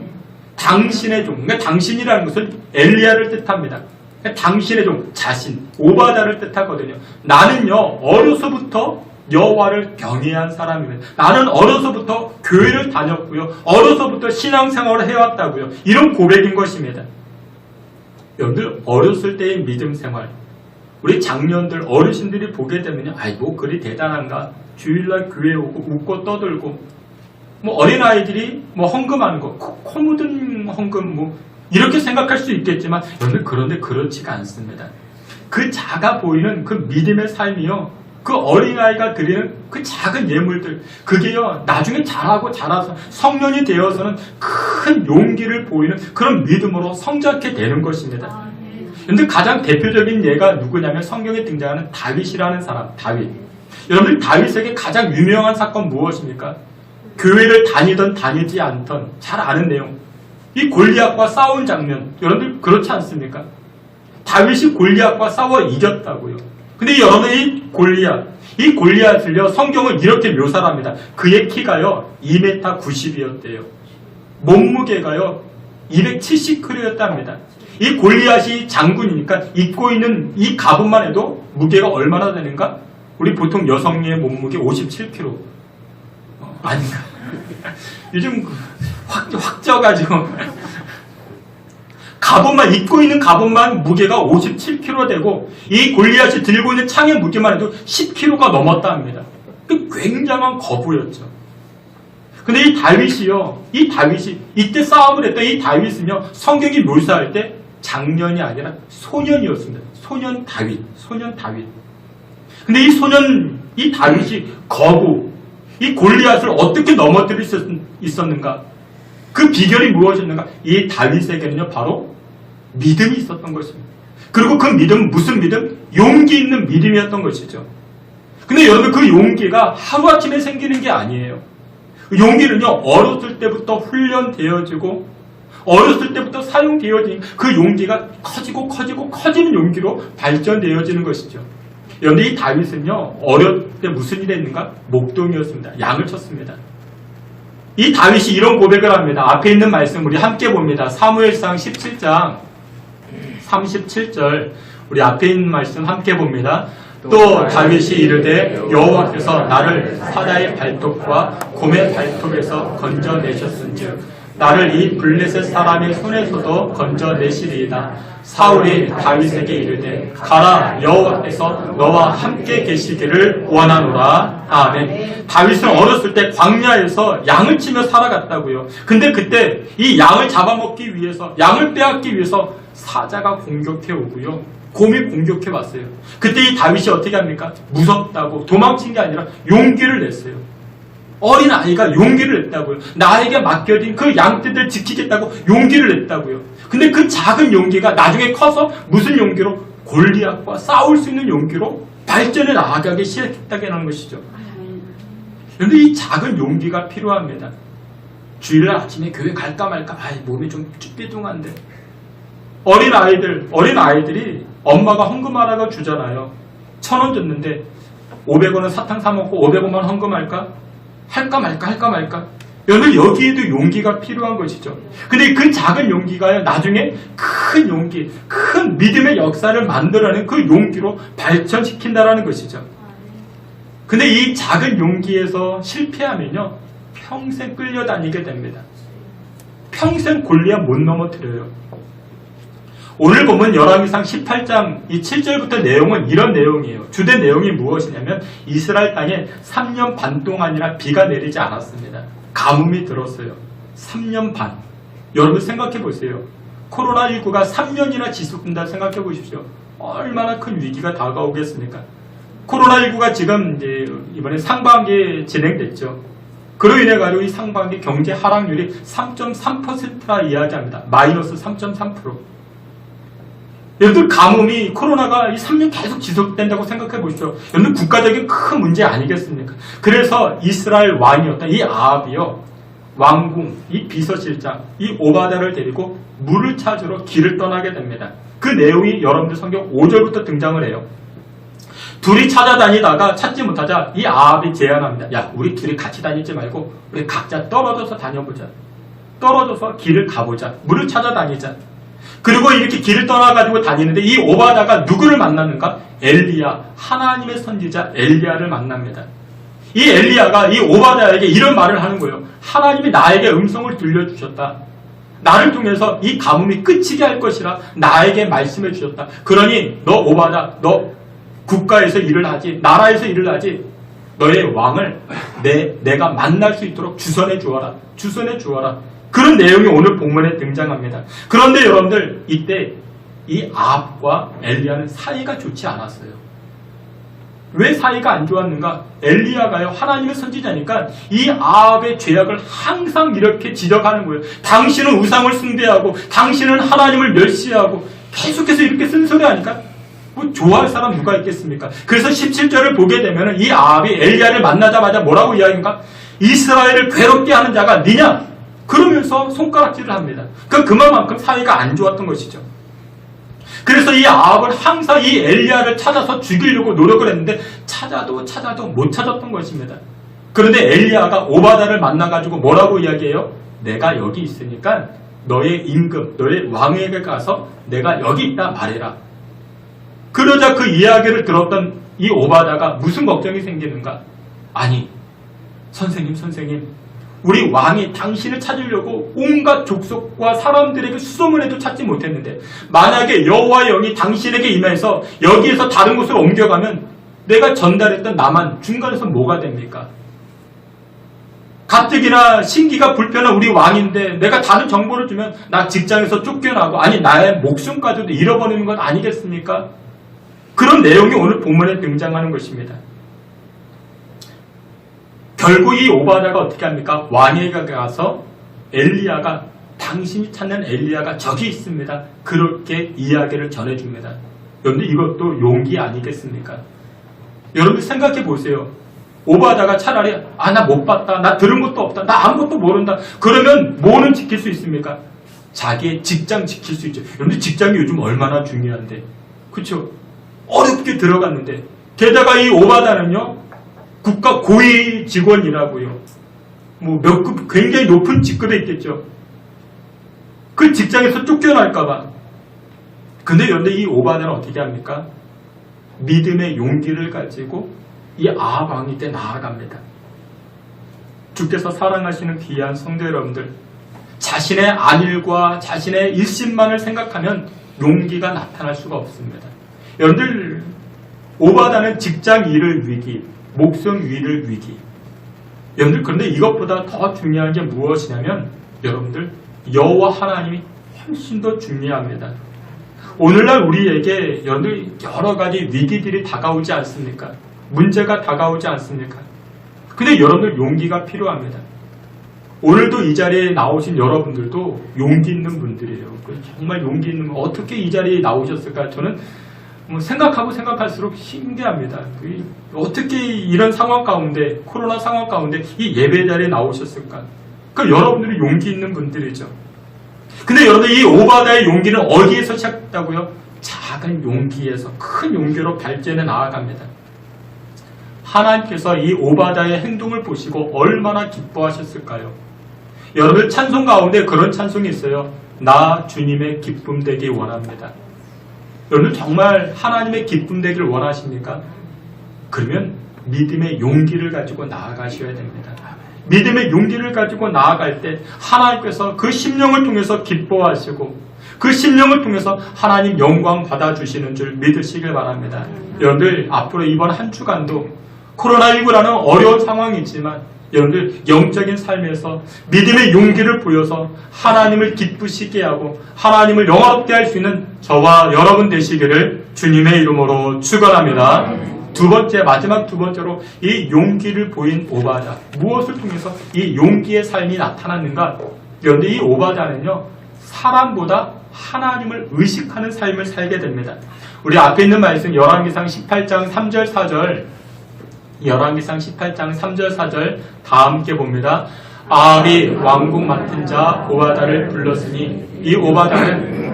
당신의 종, 그러니까 당신이라는 것은 엘리야를 뜻합니다. 그러니까 당신의 종, 자신, 오바다를 뜻하거든요. 나는요 어려서부터 여호와를 경외한 사람입니다. 나는 어려서부터 교회를 다녔고요. 어려서부터 신앙생활을 해왔다고요. 이런 고백인 것입니다. 여러분들 어렸을 때의 믿음 생활, 우리 장년들, 어르신들이 보게 되면요, 아이고 그리 대단한가? 주일날 교회 오고 웃고 떠들고 어린아이들이 헌금하는 거, 코 묻은 헌금 이렇게 생각할 수 있겠지만 여러분들 그런데 그렇지가 않습니다. 그 작아 보이는 그 믿음의 삶이요, 그 어린아이가 드리는 그 작은 예물들, 그게요 나중에 자라서 성년이 되어서는 큰 용기를 보이는 그런 믿음으로 성장하게 되는 것입니다. 그런데 가장 대표적인 예가 누구냐면 성경에 등장하는 다윗이라는 사람, 다윗. 여러분들 다윗에게 가장 유명한 사건 무엇입니까? 교회를 다니던 다니지 않던 잘 아는 내용, 이 골리앗과 싸운 장면. 여러분들 그렇지 않습니까? 다윗이 골리앗과 싸워 이겼다고요. 근데 여러분 이 골리앗을요 성경은 이렇게 묘사를 합니다. 그의 키가요 2m 90이었대요. 몸무게가요 270kg였답니다. 이 골리앗이 장군이니까 입고 있는 이 갑옷만 해도 무게가 얼마나 되는가? 우리 보통 여성의 몸무게 57kg. 아닌가? 요즘 확 쪄가지고 갑옷만, 입고 있는 갑옷만 무게가 57kg 되고 이 골리앗이 들고 있는 창의 무게만 해도 10kg가 넘었다 합니다. 굉장한 거부였죠. 근데 이 다윗이 이때 싸움을 했던 이 다윗은요 성경이 묘사할 때 장년이 아니라 소년이었습니다. 소년 다윗. 근데 이 다윗이 이 골리앗을 어떻게 넘어뜨릴 수 있었는가? 그 비결이 무엇이었는가? 이 다윗에게는요 바로 믿음이 있었던 것입니다. 그리고 그 믿음은 무슨 믿음? 용기 있는 믿음이었던 것이죠. 근데 여러분 그 용기가 하루아침에 생기는 게 아니에요. 그 용기는요 어렸을 때부터 훈련되어지고 어렸을 때부터 사용되어진 그 용기가 커지는 용기로 발전되어지는 것이죠. 그런데 이 다윗은요 어렸을 때 무슨 일을 했는가? 목동이었습니다. 양을 쳤습니다. 이 다윗이 이런 고백을 합니다. 앞에 있는 말씀 우리 함께 봅니다. 사무엘상 17장 37절 우리 앞에 있는 말씀 함께 봅니다. 또 다윗이 이르되 여호와께서 나를 사자의 발톱과 곰의 발톱에서 건져내셨은즉 나를 이 블레셋 사람의 손에서도 건져내시리이다. 사울이 다윗에게 이르되 가라, 여호와께서 너와 함께 계시기를 원하노라. 아멘. 다윗은 어렸을 때 광야에서 양을 치며 살아갔다고요. 근데 그때 이 양을 잡아먹기 위해서, 양을 빼앗기 위해서 사자가 공격해 오고요, 곰이 공격해 왔어요. 그때 이 다윗이 어떻게 합니까? 무섭다고 도망친 게 아니라 용기를 냈어요. 어린 아이가 용기를 냈다고요. 나에게 맡겨진 그 양떼들 지키겠다고 용기를 냈다고요. 근데 그 작은 용기가 나중에 커서 무슨 용기로? 골리앗과 싸울 수 있는 용기로 발전해 나아가기 시작했다는 것이죠. 그런데 이 작은 용기가 필요합니다. 주일날 아침에 교회 갈까 말까, 몸이 좀 쭈삐둥한데. 어린 아이들이 엄마가 헌금하라고 주잖아요. 1,000원 줬는데 500원은 사탕 사 먹고 500원만 헌금할까? 할까 말까. 여러분, 여기에도 용기가 필요한 것이죠. 근데 그 작은 용기가 나중에 큰 용기, 큰 믿음의 역사를 만들어내는 그 용기로 발전시킨다라는 것이죠. 근데 이 작은 용기에서 실패하면요, 평생 끌려다니게 됩니다. 평생 골리앗 못 넘어뜨려요. 오늘 보면 열왕기상 18장 이 7절부터 내용은 이런 내용이에요. 주된 내용이 무엇이냐면 이스라엘 땅에 3년 반 동안이나 비가 내리지 않았습니다. 가뭄이 들었어요. 3년 반. 여러분 생각해 보세요. 코로나19가 3년이나 지속된다 생각해 보십시오. 얼마나 큰 위기가 다가오겠습니까? 코로나19가 지금 이번에 상반기에 진행됐죠. 그로 인해 가지고 이 상반기 경제 하락률이 3.3%라 이야기합니다. 마이너스 3.3%. 여러분들, 가뭄이, 코로나가 이 3년 계속 지속된다고 생각해 보십시오. 여러분들, 국가적인 큰 문제 아니겠습니까? 그래서 이스라엘 왕이었던 이 아합이요, 왕궁, 이 비서실장, 이 오바다를 데리고 물을 찾으러 길을 떠나게 됩니다. 그 내용이 여러분들 성경 5절부터 등장을 해요. 둘이 찾아다니다가 찾지 못하자 이 아합이 제안합니다. 야, 우리 둘이 같이 다니지 말고 우리 각자 떨어져서 다녀보자. 떨어져서 길을 가보자. 물을 찾아다니자. 그리고 이렇게 길을 떠나가지고 다니는데 이 오바다가 누구를 만났는가? 엘리야, 하나님의 선지자 엘리야를 만납니다. 이 엘리야가 이 오바다에게 이런 말을 하는 거예요. 하나님이 나에게 음성을 들려주셨다. 나를 통해서 이 가뭄이 끝이게 할 것이라 나에게 말씀해 주셨다. 그러니 너 오바다, 너 국가에서 일을 하지, 나라에서 일을 하지, 너의 왕을 내가 만날 수 있도록 주선해 주어라. 주선해 주어라. 그런 내용이 오늘 본문에 등장합니다. 그런데 여러분들, 이때 이 아합과 엘리야는 사이가 좋지 않았어요. 왜 사이가 안 좋았는가? 엘리야가요, 하나님의 선지자니까 이 아합의 죄악을 항상 이렇게 지적하는 거예요. 당신은 우상을 숭배하고 당신은 하나님을 멸시하고 계속해서 이렇게 쓴소리하니까 뭐 좋아할 사람 누가 있겠습니까? 그래서 17절을 보게 되면 이 아합이 엘리야를 만나자마자 뭐라고 이야기합니까? 이스라엘을 괴롭게 하는 자가 니냐? 그러면서 손가락질을 합니다. 그만큼 사이가 안 좋았던 것이죠. 그래서 이 아합은 항상 이 엘리야를 찾아서 죽이려고 노력을 했는데 찾아도 못 찾았던 것입니다. 그런데 엘리야가 오바다를 만나가지고 뭐라고 이야기해요? 내가 여기 있으니까 너의 임금, 너의 왕에게 가서 내가 여기 있다 말해라. 그러자 그 이야기를 들었던 이 오바다가 무슨 걱정이 생기는가? 아니, 선생님, 우리 왕이 당신을 찾으려고 온갖 족속과 사람들에게 수소문 해도 찾지 못했는데 만약에 여호와의 영이 당신에게 임해서 여기에서 다른 곳으로 옮겨가면 내가 전달했던 나만 중간에서 뭐가 됩니까? 가뜩이나 신기가 불편한 우리 왕인데 내가 다른 정보를 주면 나 직장에서 쫓겨나고 아니 나의 목숨까지도 잃어버리는 것 아니겠습니까? 그런 내용이 오늘 본문에 등장하는 것입니다. 결국 이 오바다가 어떻게 합니까? 왕에게 가서 엘리야가, 당신이 찾는 엘리야가 저기 있습니다. 그렇게 이야기를 전해줍니다. 여러분들, 이것도 용기 아니겠습니까? 여러분들 생각해 보세요. 오바다가 차라리 나 못 봤다, 나 들은 것도 없다, 나 아무것도 모른다, 그러면 뭐는 지킬 수 있습니까? 자기의 직장 지킬 수 있죠. 여러분들, 직장이 요즘 얼마나 중요한데, 그렇죠? 어렵게 들어갔는데, 게다가 이 오바다는요, 국가 고위 직원이라고요. 뭐 몇 급, 굉장히 높은 직급에 있겠죠. 그 직장에서 쫓겨날까봐. 근데 여러분들, 이 오바다는 어떻게 합니까? 믿음의 용기를 가지고 이 아합 왕이 때 나아갑니다. 주께서 사랑하시는 귀한 성도 여러분들, 자신의 안일과 자신의 일심만을 생각하면 용기가 나타날 수가 없습니다. 여러분들, 오바다는 직장 일을 위기, 목숨 위를 위기. 여러분들, 그런데 이것보다 더 중요한 게 무엇이냐면 여러분들, 여호와 하나님이 훨씬 더 중요합니다. 오늘날 우리에게 여러분들 여러 가지 위기들이 다가오지 않습니까? 문제가 다가오지 않습니까? 근데 여러분들 용기가 필요합니다. 오늘도 이 자리에 나오신 여러분들도 용기 있는 분들이에요. 정말 용기 있는 분, 어떻게 이 자리에 나오셨을까? 저는 생각하고 생각할수록 신기합니다. 어떻게 이런 상황 가운데, 코로나 상황 가운데 이 예배 자리에 나오셨을까? 그러니까 여러분들이 용기 있는 분들이죠. 근데 여러분들, 이 오바다의 용기는 어디에서 시작했다고요? 작은 용기에서 큰 용기로 발전해 나아갑니다. 하나님께서 이 오바다의 행동을 보시고 얼마나 기뻐하셨을까요? 여러분, 찬송 가운데 그런 찬송이 있어요. 나 주님의 기쁨 되기 원합니다. 여러분, 정말 하나님의 기쁨 되기를 원하십니까? 그러면 믿음의 용기를 가지고 나아가셔야 됩니다. 믿음의 용기를 가지고 나아갈 때 하나님께서 그 심령을 통해서 기뻐하시고 그 심령을 통해서 하나님 영광 받아주시는 줄 믿으시길 바랍니다. 여러분들, 앞으로 이번 한 주간도 코로나19라는 어려운 상황이지만 여러분들, 영적인 삶에서 믿음의 용기를 보여서 하나님을 기쁘시게 하고 하나님을 영화롭게 할 수 있는 저와 여러분 되시기를 주님의 이름으로 축원합니다. 마지막 두 번째로 이 용기를 보인 오바다. 무엇을 통해서 이 용기의 삶이 나타났는가? 그런데 이 오바다는요, 사람보다 하나님을 의식하는 삶을 살게 됩니다. 우리 앞에 있는 말씀 열왕기상 18장 3절 4절, 열왕기상 18장 3절 4절 다 함께 봅니다. 아합이 왕궁 맡은 자 오바다를 불렀으니 이 오바다는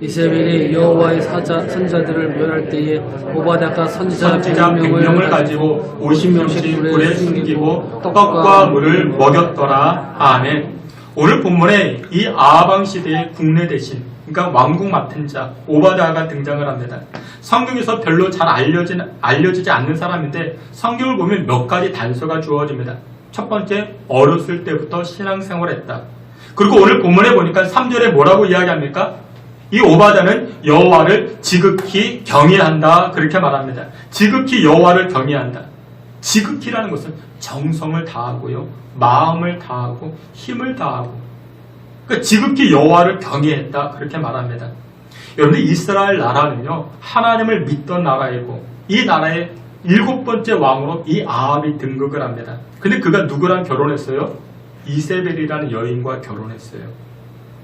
이세벨이 여호와의 선자들을 멸할 때에 오바다가 선지자 100명을 가지고 50명씩 불에 숨기고 떡과 물을 먹였더라. 아멘. 오늘 본문에 이 아방 시대의 국내 대신, 그러니까 왕궁 맡은 자 오바다가 등장을 합니다. 성경에서 별로 잘 알려지지 않는 사람인데 성경을 보면 몇 가지 단서가 주어집니다. 첫 번째, 어렸을 때부터 신앙생활했다. 그리고 오늘 본문에 보니까 3절에 뭐라고 이야기합니까? 이 오바다는 여호와를 지극히 경외한다, 그렇게 말합니다. 지극히 여호와를 경외한다. 지극히라는 것은 정성을 다하고요, 마음을 다하고 힘을 다하고, 그러니까 지극히 여호와를 경외했다, 그렇게 말합니다. 여러분들, 이스라엘 나라는요, 하나님을 믿던 나라이고 이 나라의 7번째 왕으로 이 아합이 등극을 합니다. 근데 그가 누구랑 결혼했어요? 이세벨이라는 여인과 결혼했어요.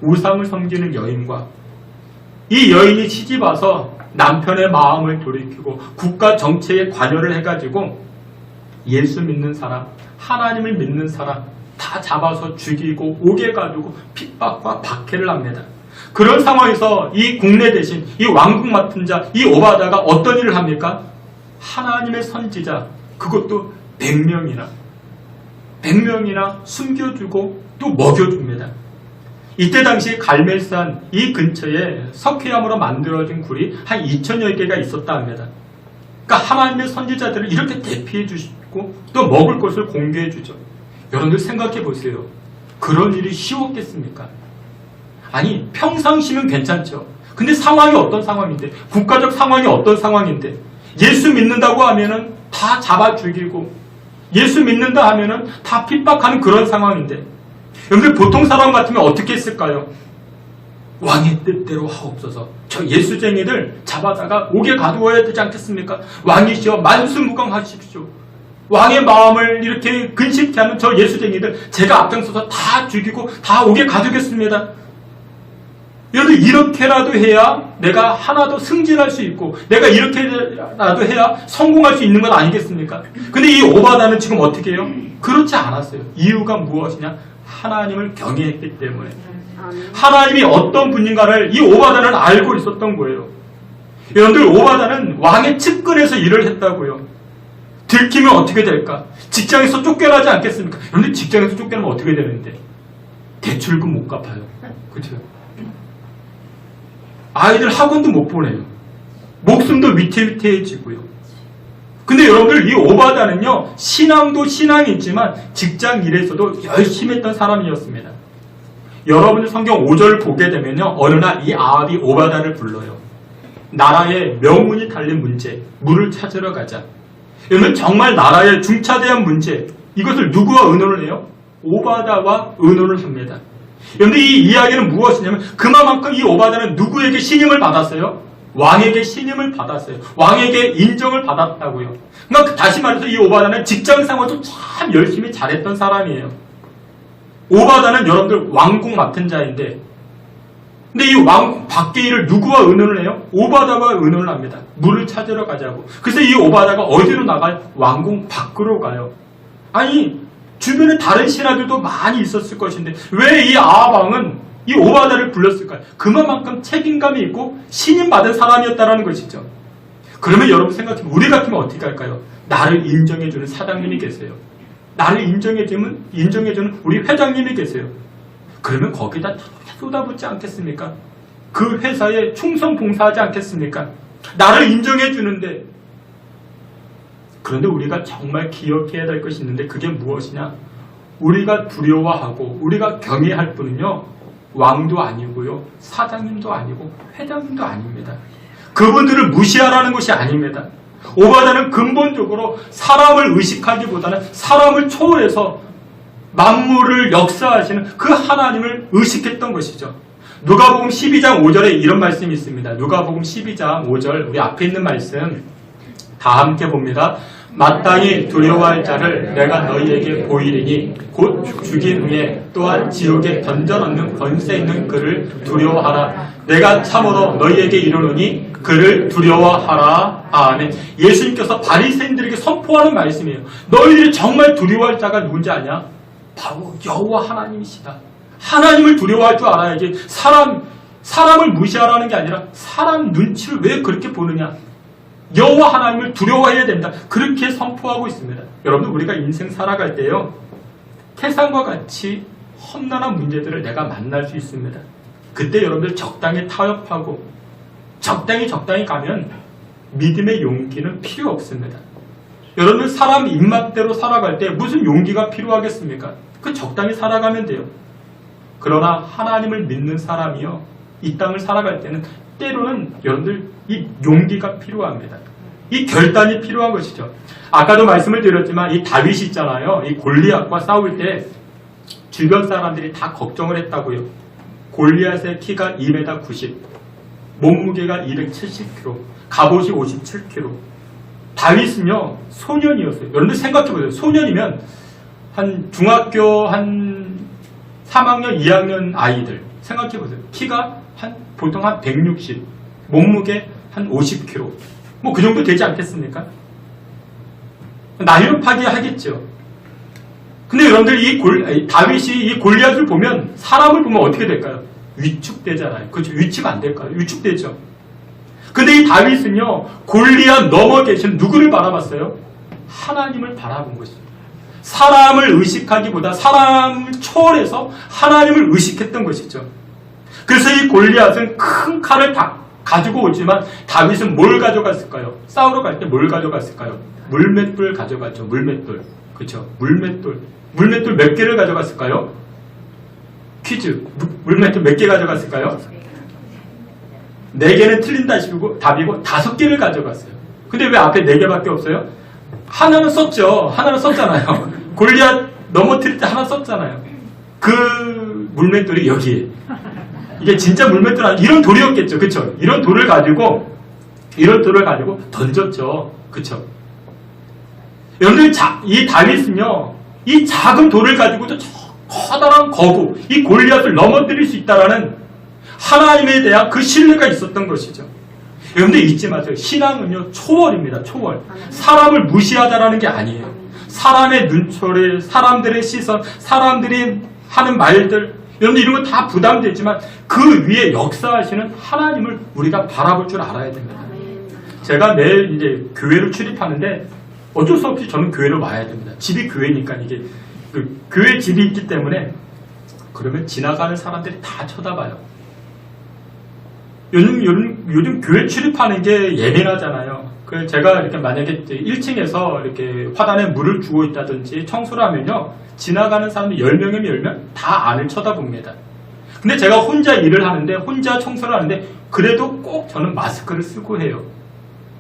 우상을 섬기는 여인과. 이 여인이 시집와서 남편의 마음을 돌이키고 국가 정치에 관여를 해가지고 예수 믿는 사람, 하나님을 믿는 사람 다 잡아서 죽이고 옥에 가두고 핍박과 박해를 합니다. 그런 상황에서 이 국내 대신 이 왕궁 맡은 자, 이 오바다가 어떤 일을 합니까? 하나님의 선지자, 그것도 100명이나 숨겨주고 또 먹여줍니다. 이때 당시 갈멜산 이 근처에 석회암으로 만들어진 굴이 한 2000여 개가 있었다 합니다. 그러니까 하나님의 선지자들을 이렇게 대피해 주시고 또 먹을 것을 공개해 주죠. 여러분들 생각해 보세요. 그런 일이 쉬웠겠습니까? 아니, 평상시면 괜찮죠. 근데 상황이 어떤 상황인데, 국가적 상황이 어떤 상황인데, 예수 믿는다고 하면은 다 잡아 죽이고, 예수 믿는다 하면은 다 핍박하는 그런 상황인데, 여러분들 보통 사람 같으면 어떻게 했을까요? 왕의 뜻대로 하옵소서. 저 예수쟁이들 잡아다가 옥에 가두어야 되지 않겠습니까? 왕이시여 만수무강하십시오. 왕의 마음을 이렇게 근심케 하는 저 예수쟁이들 제가 앞장서서 다 죽이고 다 옥에 가두겠습니다. 여러분, 이렇게라도 해야 내가 하나도 승진할 수 있고 내가 이렇게라도 해야 성공할 수 있는 건 아니겠습니까? 근데 이 오바다는 지금 어떻게 해요? 그렇지 않았어요. 이유가 무엇이냐? 하나님을 경외했기 때문에. 하나님이 어떤 분인가를 이 오바다는 알고 있었던 거예요. 여러분들, 오바다는 왕의 측근에서 일을 했다고요. 들키면 어떻게 될까? 직장에서 쫓겨나지 않겠습니까? 여러분들, 직장에서 쫓겨나면 어떻게 되는데? 대출금 못 갚아요. 그렇죠? 아이들 학원도 못 보내요. 목숨도 위태위태해지고요. 근데 여러분들 이 오바다는요, 신앙도 신앙이지만 직장 일에서도 열심히 했던 사람이었습니다. 여러분들 성경 5절 보게 되면요, 어느 날 이 아합이 오바다를 불러요. 나라의 명운이 달린 문제, 물을 찾으러 가자. 여러분 정말 나라의 중차대한 문제, 이것을 누구와 의논을 해요? 오바다와 의논을 합니다. 그런데 이 이야기는 무엇이냐면 그만큼 이 오바다는 누구에게 신임을 받았어요? 왕에게 신임을 받았어요. 왕에게 인정을 받았다고요. 그러니까 다시 말해서 이 오바다는 직장 생활도 참 열심히 잘했던 사람이에요. 오바다는 여러분들 왕궁 맡은 자인데, 근데 이 왕궁 밖의 일을 누구와 의논을 해요? 오바다와 의논을 합니다. 물을 찾으러 가자고. 그래서 이 오바다가 어디로 나가요? 왕궁 밖으로 가요. 아니, 주변에 다른 신하들도 많이 있었을 것인데 왜 이 아합 왕은 이 오바다를 불렀을까요? 그만큼 책임감이 있고 신임받은 사람이었다는 것이죠. 그러면 여러분 생각해보면 우리 같으면 어떻게 할까요? 나를 인정해주는 사장님이 계세요. 나를 인정해주는 우리 회장님이 계세요. 그러면 거기다 다 쏟아붓지 않겠습니까? 그 회사에 충성 봉사하지 않겠습니까? 나를 인정해주는데. 그런데 우리가 정말 기억해야 될 것이 있는데 그게 무엇이냐? 우리가 두려워하고 우리가 경외할 분은요, 왕도 아니고요, 사장님도 아니고 회장님도 아닙니다. 그분들을 무시하라는 것이 아닙니다. 오바다는 근본적으로 사람을 의식하기보다는 사람을 초월해서 만물을 역사하시는 그 하나님을 의식했던 것이죠. 누가복음 12장 5절에 이런 말씀이 있습니다. 누가복음 12장 5절, 우리 앞에 있는 말씀 다 함께 봅니다. 마땅히 두려워할 자를 내가 너희에게 보이리니 곧 죽인 후에 또한 지옥에 던져넣는 권세 있는 그를 두려워하라. 내가 참으로 너희에게 이르노니 그를 두려워하라. 아멘. 예수님께서 바리새인들에게 선포하는 말씀이에요. 너희들이 정말 두려워할 자가 누군지 아냐? 바로 여호와 하나님이시다. 하나님을 두려워할 줄 알아야지. 사람을 무시하라는 게 아니라 사람 눈치를 왜 그렇게 보느냐? 여호와 하나님을 두려워해야 된다. 그렇게 선포하고 있습니다. 여러분, 우리가 인생 살아갈 때요, 태산과 같이 험난한 문제들을 내가 만날 수 있습니다. 그때 여러분들 적당히 타협하고 적당히 가면 믿음의 용기는 필요 없습니다. 여러분, 사람 입맛대로 살아갈 때 무슨 용기가 필요하겠습니까? 그 적당히 살아가면 돼요. 그러나 하나님을 믿는 사람이요, 이 땅을 살아갈 때는 때로는 여러분들 이 용기가 필요합니다. 이 결단이 필요한 것이죠. 아까도 말씀을 드렸지만 이 다윗이 있잖아요. 이 골리앗과 싸울 때 주변 사람들이 다 걱정을 했다고요. 골리앗의 키가 2m 90, 몸무게가 270kg, 갑옷이 57kg. 다윗은요, 소년이었어요. 여러분들 생각해보세요. 소년이면 한 중학교 한 3학년, 2학년 아이들 생각해보세요. 키가 보통 한 160, 몸무게 한 50kg. 뭐 그 정도 되지 않겠습니까? 날렵하게 하겠죠. 근데 여러분들 다윗이 이 골리앗을 보면, 사람을 보면 어떻게 될까요? 위축되잖아요. 그렇죠? 위축 안 될까요? 위축되죠. 근데 이 다윗은요, 골리앗 넘어 계신 누구를 바라봤어요? 하나님을 바라본 것입니다. 사람을 의식하기보다 사람을 초월해서 하나님을 의식했던 것이죠. 그래서 이 골리앗은 큰 칼을 다 가지고 오지만 다윗은 뭘 가져갔을까요? 싸우러 갈 때 뭘 가져갔을까요? 물맷돌 가져갔죠. 물맷돌. 그렇죠? 물맷돌 몇 개를 가져갔을까요? 퀴즈. 물맷돌 몇 개 가져갔을까요? 4개는 틀린 답이고 5개를 가져갔어요. 근데 왜 앞에 4개밖에 없어요? 하나는 썼죠. 하나는 썼잖아요. 골리앗 넘어뜨릴 때 하나 썼잖아요. 그 물맷돌이 여기에. 이게 진짜 물맷돌 아니고 이런 돌이었겠죠. 그쵸? 이런 돌을 가지고 던졌죠. 그쵸? 여러분들, 이 다윗은요, 이 작은 돌을 가지고도 커다란 거부, 이 골리앗을 넘어뜨릴 수 있다라는 하나님에 대한 그 신뢰가 있었던 것이죠. 여러분들 잊지 마세요. 신앙은요, 초월입니다. 초월. 사람을 무시하다라는 게 아니에요. 사람의 눈초리, 사람들의 시선, 사람들이 하는 말들, 여러분들 이런 거 다 부담되지만 그 위에 역사하시는 하나님을 우리가 바라볼 줄 알아야 됩니다. 제가 매일 이제 교회를 출입하는데 어쩔 수 없이 저는 교회를 와야 됩니다. 집이 교회니까 이게 교회 집이 있기 때문에. 그러면 지나가는 사람들이 다 쳐다봐요. 요즘 교회 출입하는 게 예민하잖아요. 제가 이렇게 만약에 1층에서 이렇게 화단에 물을 주고 있다든지 청소를 하면요, 지나가는 사람이 10명이면 10명 다 안을 쳐다봅니다. 근데 제가 혼자 일을 하는데, 혼자 청소를 하는데, 그래도 꼭 저는 마스크를 쓰고 해요.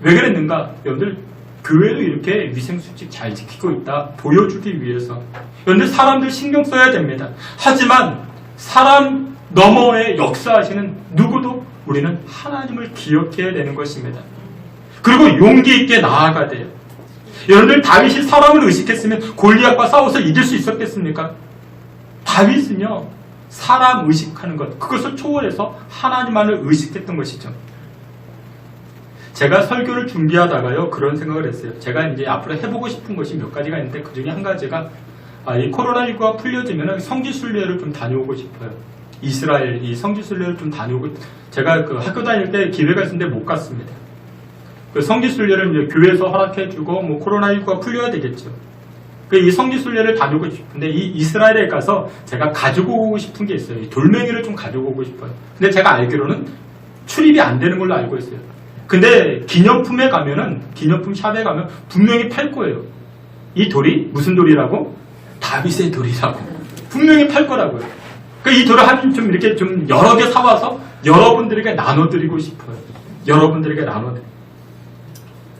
왜 그랬는가? 여러분들, 교회도 이렇게 위생수칙 잘 지키고 있다 보여주기 위해서. 여러분들, 사람들 신경 써야 됩니다. 하지만 사람 너머에 역사하시는 누구도 우리는 하나님을 기억해야 되는 것입니다. 그리고 용기 있게 나아가야 돼요. 여러분들, 다윗이 사람을 의식했으면 골리앗과 싸워서 이길 수 있었겠습니까? 다윗은요, 사람 의식하는 것, 그것을 초월해서 하나님만을 의식했던 것이죠. 제가 설교를 준비하다가요, 그런 생각을 했어요. 제가 이제 앞으로 해보고 싶은 것이 몇 가지가 있는데, 그 중에 한 가지가, 이 코로나19가 풀려지면 성지순례를 좀 다녀오고 싶어요. 이스라엘 이 성지순례를 좀 다녀오고, 제가 그 학교 다닐 때 기회가 있었는데 못 갔습니다. 그 성지순례를 이제 교회에서 허락해주고, 뭐 코로나19가 풀려야 되겠죠. 이 성지순례를 다니고 싶은데, 이 이스라엘에 가서 제가 가지고 오고 싶은 게 있어요. 이 돌멩이를 좀 가지고 오고 싶어요. 근데 제가 알기로는 출입이 안 되는 걸로 알고 있어요. 근데 기념품에 가면은, 기념품 샵에 가면 분명히 팔 거예요. 이 돌이 무슨 돌이라고? 다윗의 돌이라고. 분명히 팔 거라고요. 이 돌을 좀 이렇게 좀 여러 개 사와서 여러분들에게 나눠드리고 싶어요. 여러분들에게 나눠드리고.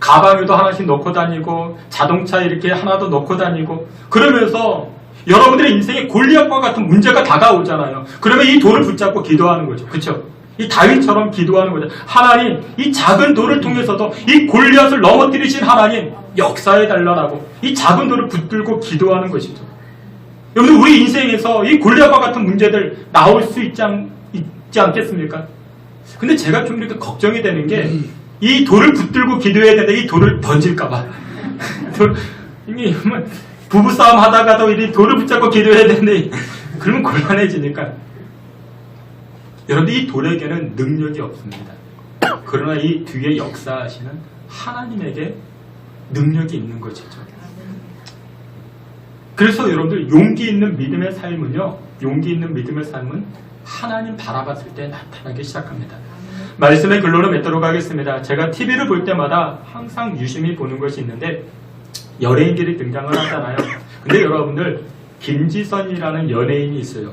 가방에도 하나씩 넣고 다니고, 자동차에 이렇게 하나 더 넣고 다니고, 그러면서 여러분들의 인생에 골리앗과 같은 문제가 다가오잖아요. 그러면 이 돌을 붙잡고 기도하는 거죠. 그렇죠? 이 다윗처럼 기도하는 거죠. 하나님, 이 작은 돌을 통해서도 이 골리앗을 넘어뜨리신 하나님, 역사해 달라고 이 작은 돌을 붙들고 기도하는 것이죠. 여러분, 우리 인생에서 이 골리앗과 같은 문제들 나올 수 있지 않겠습니까? 근데 제가 좀 이렇게 걱정이 되는 게, 이 돌을 붙들고 기도해야 되는데 이 돌을 던질까봐. 부부싸움 하다가도 이 돌을 붙잡고 기도해야 되는데, 그러면 곤란해지니까. 여러분들, 이 돌에게는 능력이 없습니다. 그러나 이 뒤에 역사하시는 하나님에게 능력이 있는 것이죠. 그래서 여러분들, 용기 있는 믿음의 삶은요, 용기 있는 믿음의 삶은 하나님 바라봤을 때 나타나기 시작합니다. 말씀의 근로로 맺도록 하겠습니다. 제가 TV를 볼 때마다 항상 유심히 보는 것이 있는데, 연예인들이 등장을 하잖아요. 근데 여러분들, 김지선이라는 연예인이 있어요.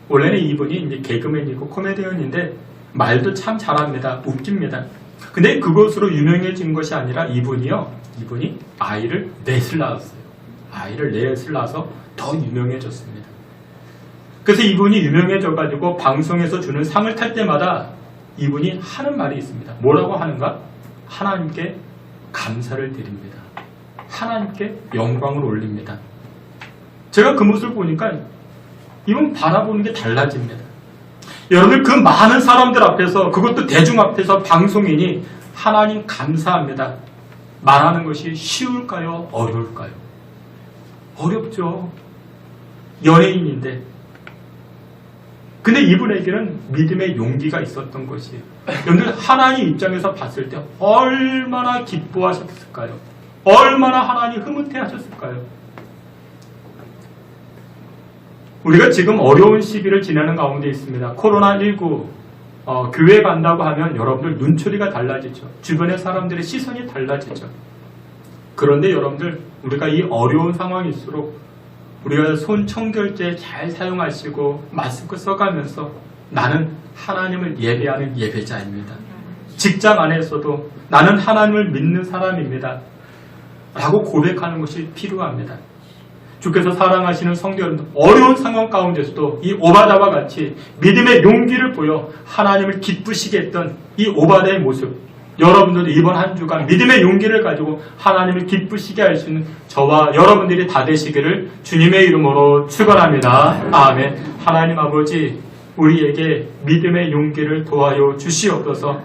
원래는 이분이 이제 개그맨이고 코미디언인데 말도 참 잘합니다. 웃깁니다. 근데 그것으로 유명해진 것이 아니라 이분이 아이를 넷을 낳았어요. 아이를 넷을 낳아서 더 유명해졌습니다. 그래서 이분이 유명해져가지고 방송에서 주는 상을 탈 때마다 이분이 하는 말이 있습니다. 뭐라고 하는가? 하나님께 감사를 드립니다. 하나님께 영광을 올립니다. 제가 그 모습을 보니까 이분 바라보는 게 달라집니다. 여러분들, 그 많은 사람들 앞에서, 그것도 대중 앞에서 방송인이 하나님 감사합니다 말하는 것이 쉬울까요? 어려울까요? 어렵죠. 연예인인데. 근데 이분에게는 믿음의 용기가 있었던 것이에요. 여러분들, 하나님 입장에서 봤을 때 얼마나 기뻐하셨을까요? 얼마나 하나님 흐뭇해 하셨을까요? 우리가 지금 어려운 시기를 지나는 가운데 있습니다. 코로나19, 교회 간다고 하면 여러분들 눈초리가 달라지죠. 주변의 사람들의 시선이 달라지죠. 그런데 여러분들, 우리가 이 어려운 상황일수록 우리가 손 청결제 잘 사용하시고 마스크 써가면서 나는 하나님을 예배하는 예배자입니다. 직장 안에서도 나는 하나님을 믿는 사람입니다 라고 고백하는 것이 필요합니다. 주께서 사랑하시는 성도 여러분, 어려운 상황 가운데서도 이 오바다와 같이 믿음의 용기를 보여 하나님을 기쁘시게 했던 이 오바다의 모습, 여러분들도 이번 한 주간 믿음의 용기를 가지고 하나님을 기쁘시게 할 수 있는 저와 여러분들이 다 되시기를 주님의 이름으로 축원합니다. 아멘. 하나님 아버지, 우리에게 믿음의 용기를 도와여 주시옵소서.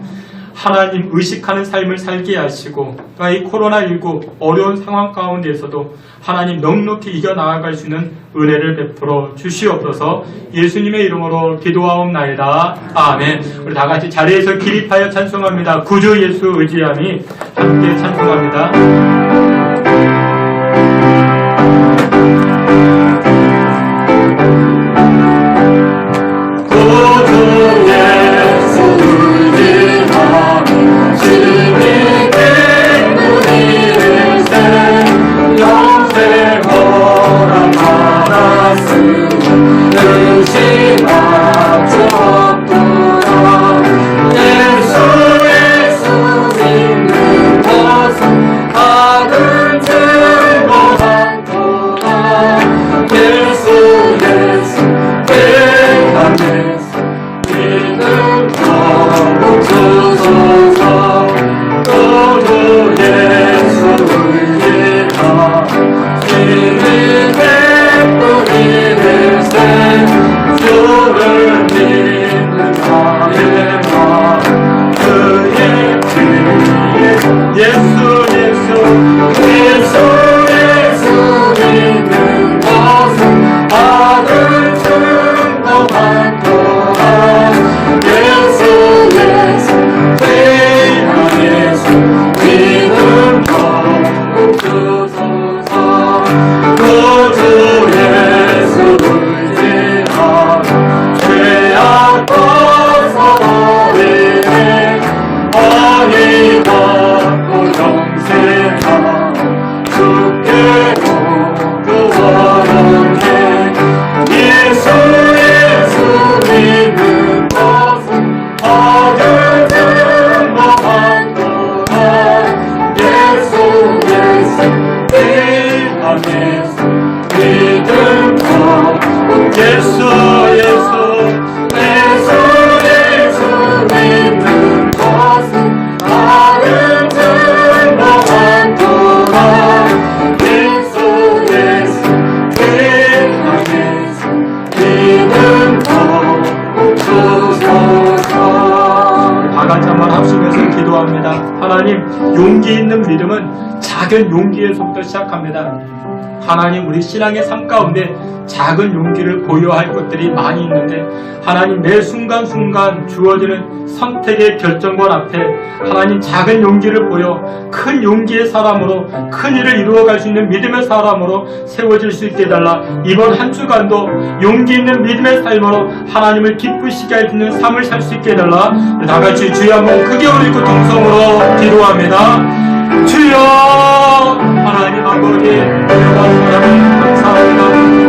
하나님 의식하는 삶을 살게 하시고, 이 코로나19 어려운 상황 가운데에서도 하나님 넉넉히 이겨나아갈 수 있는 은혜를 베풀어 주시옵소서. 예수님의 이름으로 기도하옵나이다. 아멘. 우리 다 같이 자리에서 기립하여 찬송합니다. 구주 예수 의지함이 함께 찬송합니다. 구주 예수 의지함이 주님께 용기 있는 믿음은 작은 용기에서부터 시작합니다. 하나님, 우리 신앙의 삶 가운데 작은 용기를 보여할 것들이 많이 있는데 하나님, 매 순간순간 주어지는 선택의 결정권 앞에 하나님, 작은 용기를 보여 큰 용기의 사람으로 큰 일을 이루어갈 수 있는 믿음의 사람으로 세워질 수 있게 해달라. 이번 한 주간도 용기 있는 믿음의 삶으로 하나님을 기쁘시게 할 수 있는 삶을 살 수 있게 해달라. 다같이 주여 한번 크게 울리고 동성으로 기도합니다. 주여, 하나님 아버지, 은혜와 사랑을 감사합니다.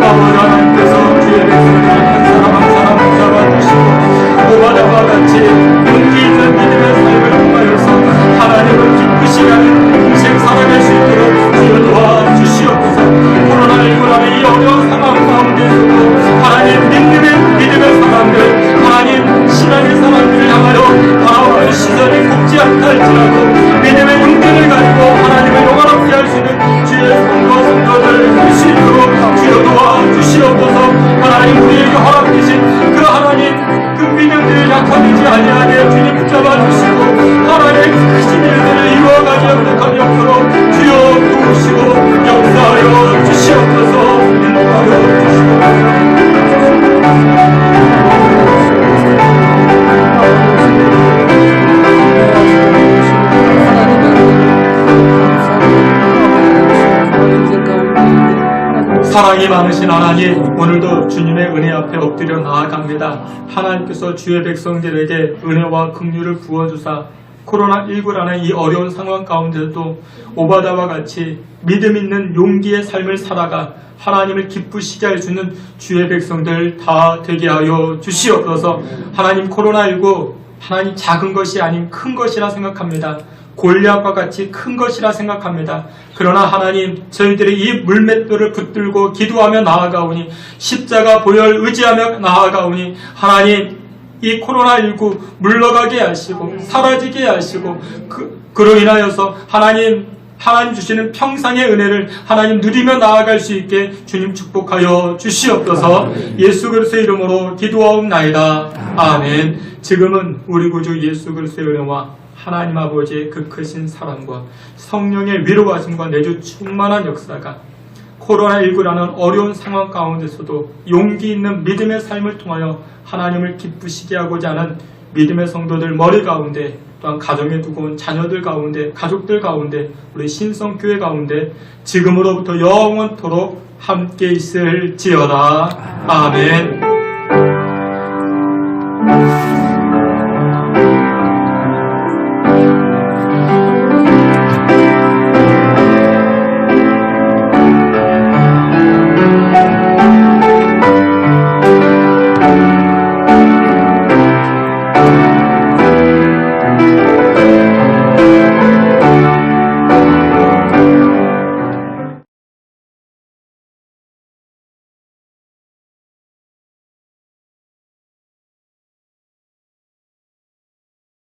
아버지 하나님께서 주의 백성을 한 사람 한 사람 붙잡아주시고 오바다와 같이 용기 있는 믿음의 삶을 통하여서 하나님을 기쁘시게 하는 인생 살아갈 수 있도록 주여 도와주시옵소서. 코로나19라는 이 어려운 상황 가운데서도 하나님, 믿음의 사람들, 하나님 신앙의 사람들을 향하여 바라보는 시선이 곱지 않다 할지라도 믿음의 용기를 가지고 하나님을 영원롭게 할 수 있는 주의 성도들 될 수 있도록 주여 도와주시옵소서. 하나님, 우리에게 허락되신 그 하나님, 그 믿음들을 약화되지 아니하게 주님 붙잡아주시고 하나님 크신 일들을 이루어가지 영역함이 없도록 주여 도우시고 역사하여 주시옵소서. 인도하여 주시옵소서. 사랑이 많으신 하나님, 오늘도 주님의 은혜 앞에 엎드려 나아갑니다. 하나님께서 주의 백성들에게 은혜와 긍휼을 부어주사 코로나19라는 이 어려운 상황 가운데도 오바다와 같이 믿음 있는 용기의 삶을 살아가 하나님을 기쁘시게 할 수 있는 주의 백성들 다 되게 하여 주시옵소서. 하나님, 코로나19 하나님 작은 것이 아닌 큰 것이라 생각합니다. 골리앗과 같이 큰 것이라 생각합니다. 그러나 하나님, 저희들이 이 물맷돌을 붙들고 기도하며 나아가오니 십자가 보혈 의지하며 나아가오니 하나님, 이 코로나19 물러가게 하시고 사라지게 하시고 그로 인하여서 하나님 주시는 평상의 은혜를 하나님 누리며 나아갈 수 있게 주님 축복하여 주시옵소서. 예수 그리스도의 이름으로 기도하옵나이다. 아멘. 지금은 우리 구주 예수 그리스도의 은혜와 하나님 아버지의 그 크신 사랑과 성령의 위로하심과 내주 충만한 역사가 코로나19라는 어려운 상황 가운데서도 용기 있는 믿음의 삶을 통하여 하나님을 기쁘시게 하고자 하는 믿음의 성도들 머리 가운데, 또한 가정에 두고 온 자녀들 가운데, 가족들 가운데, 우리 신성교회 가운데 지금으로부터 영원토록 함께 있을지어다. 아멘.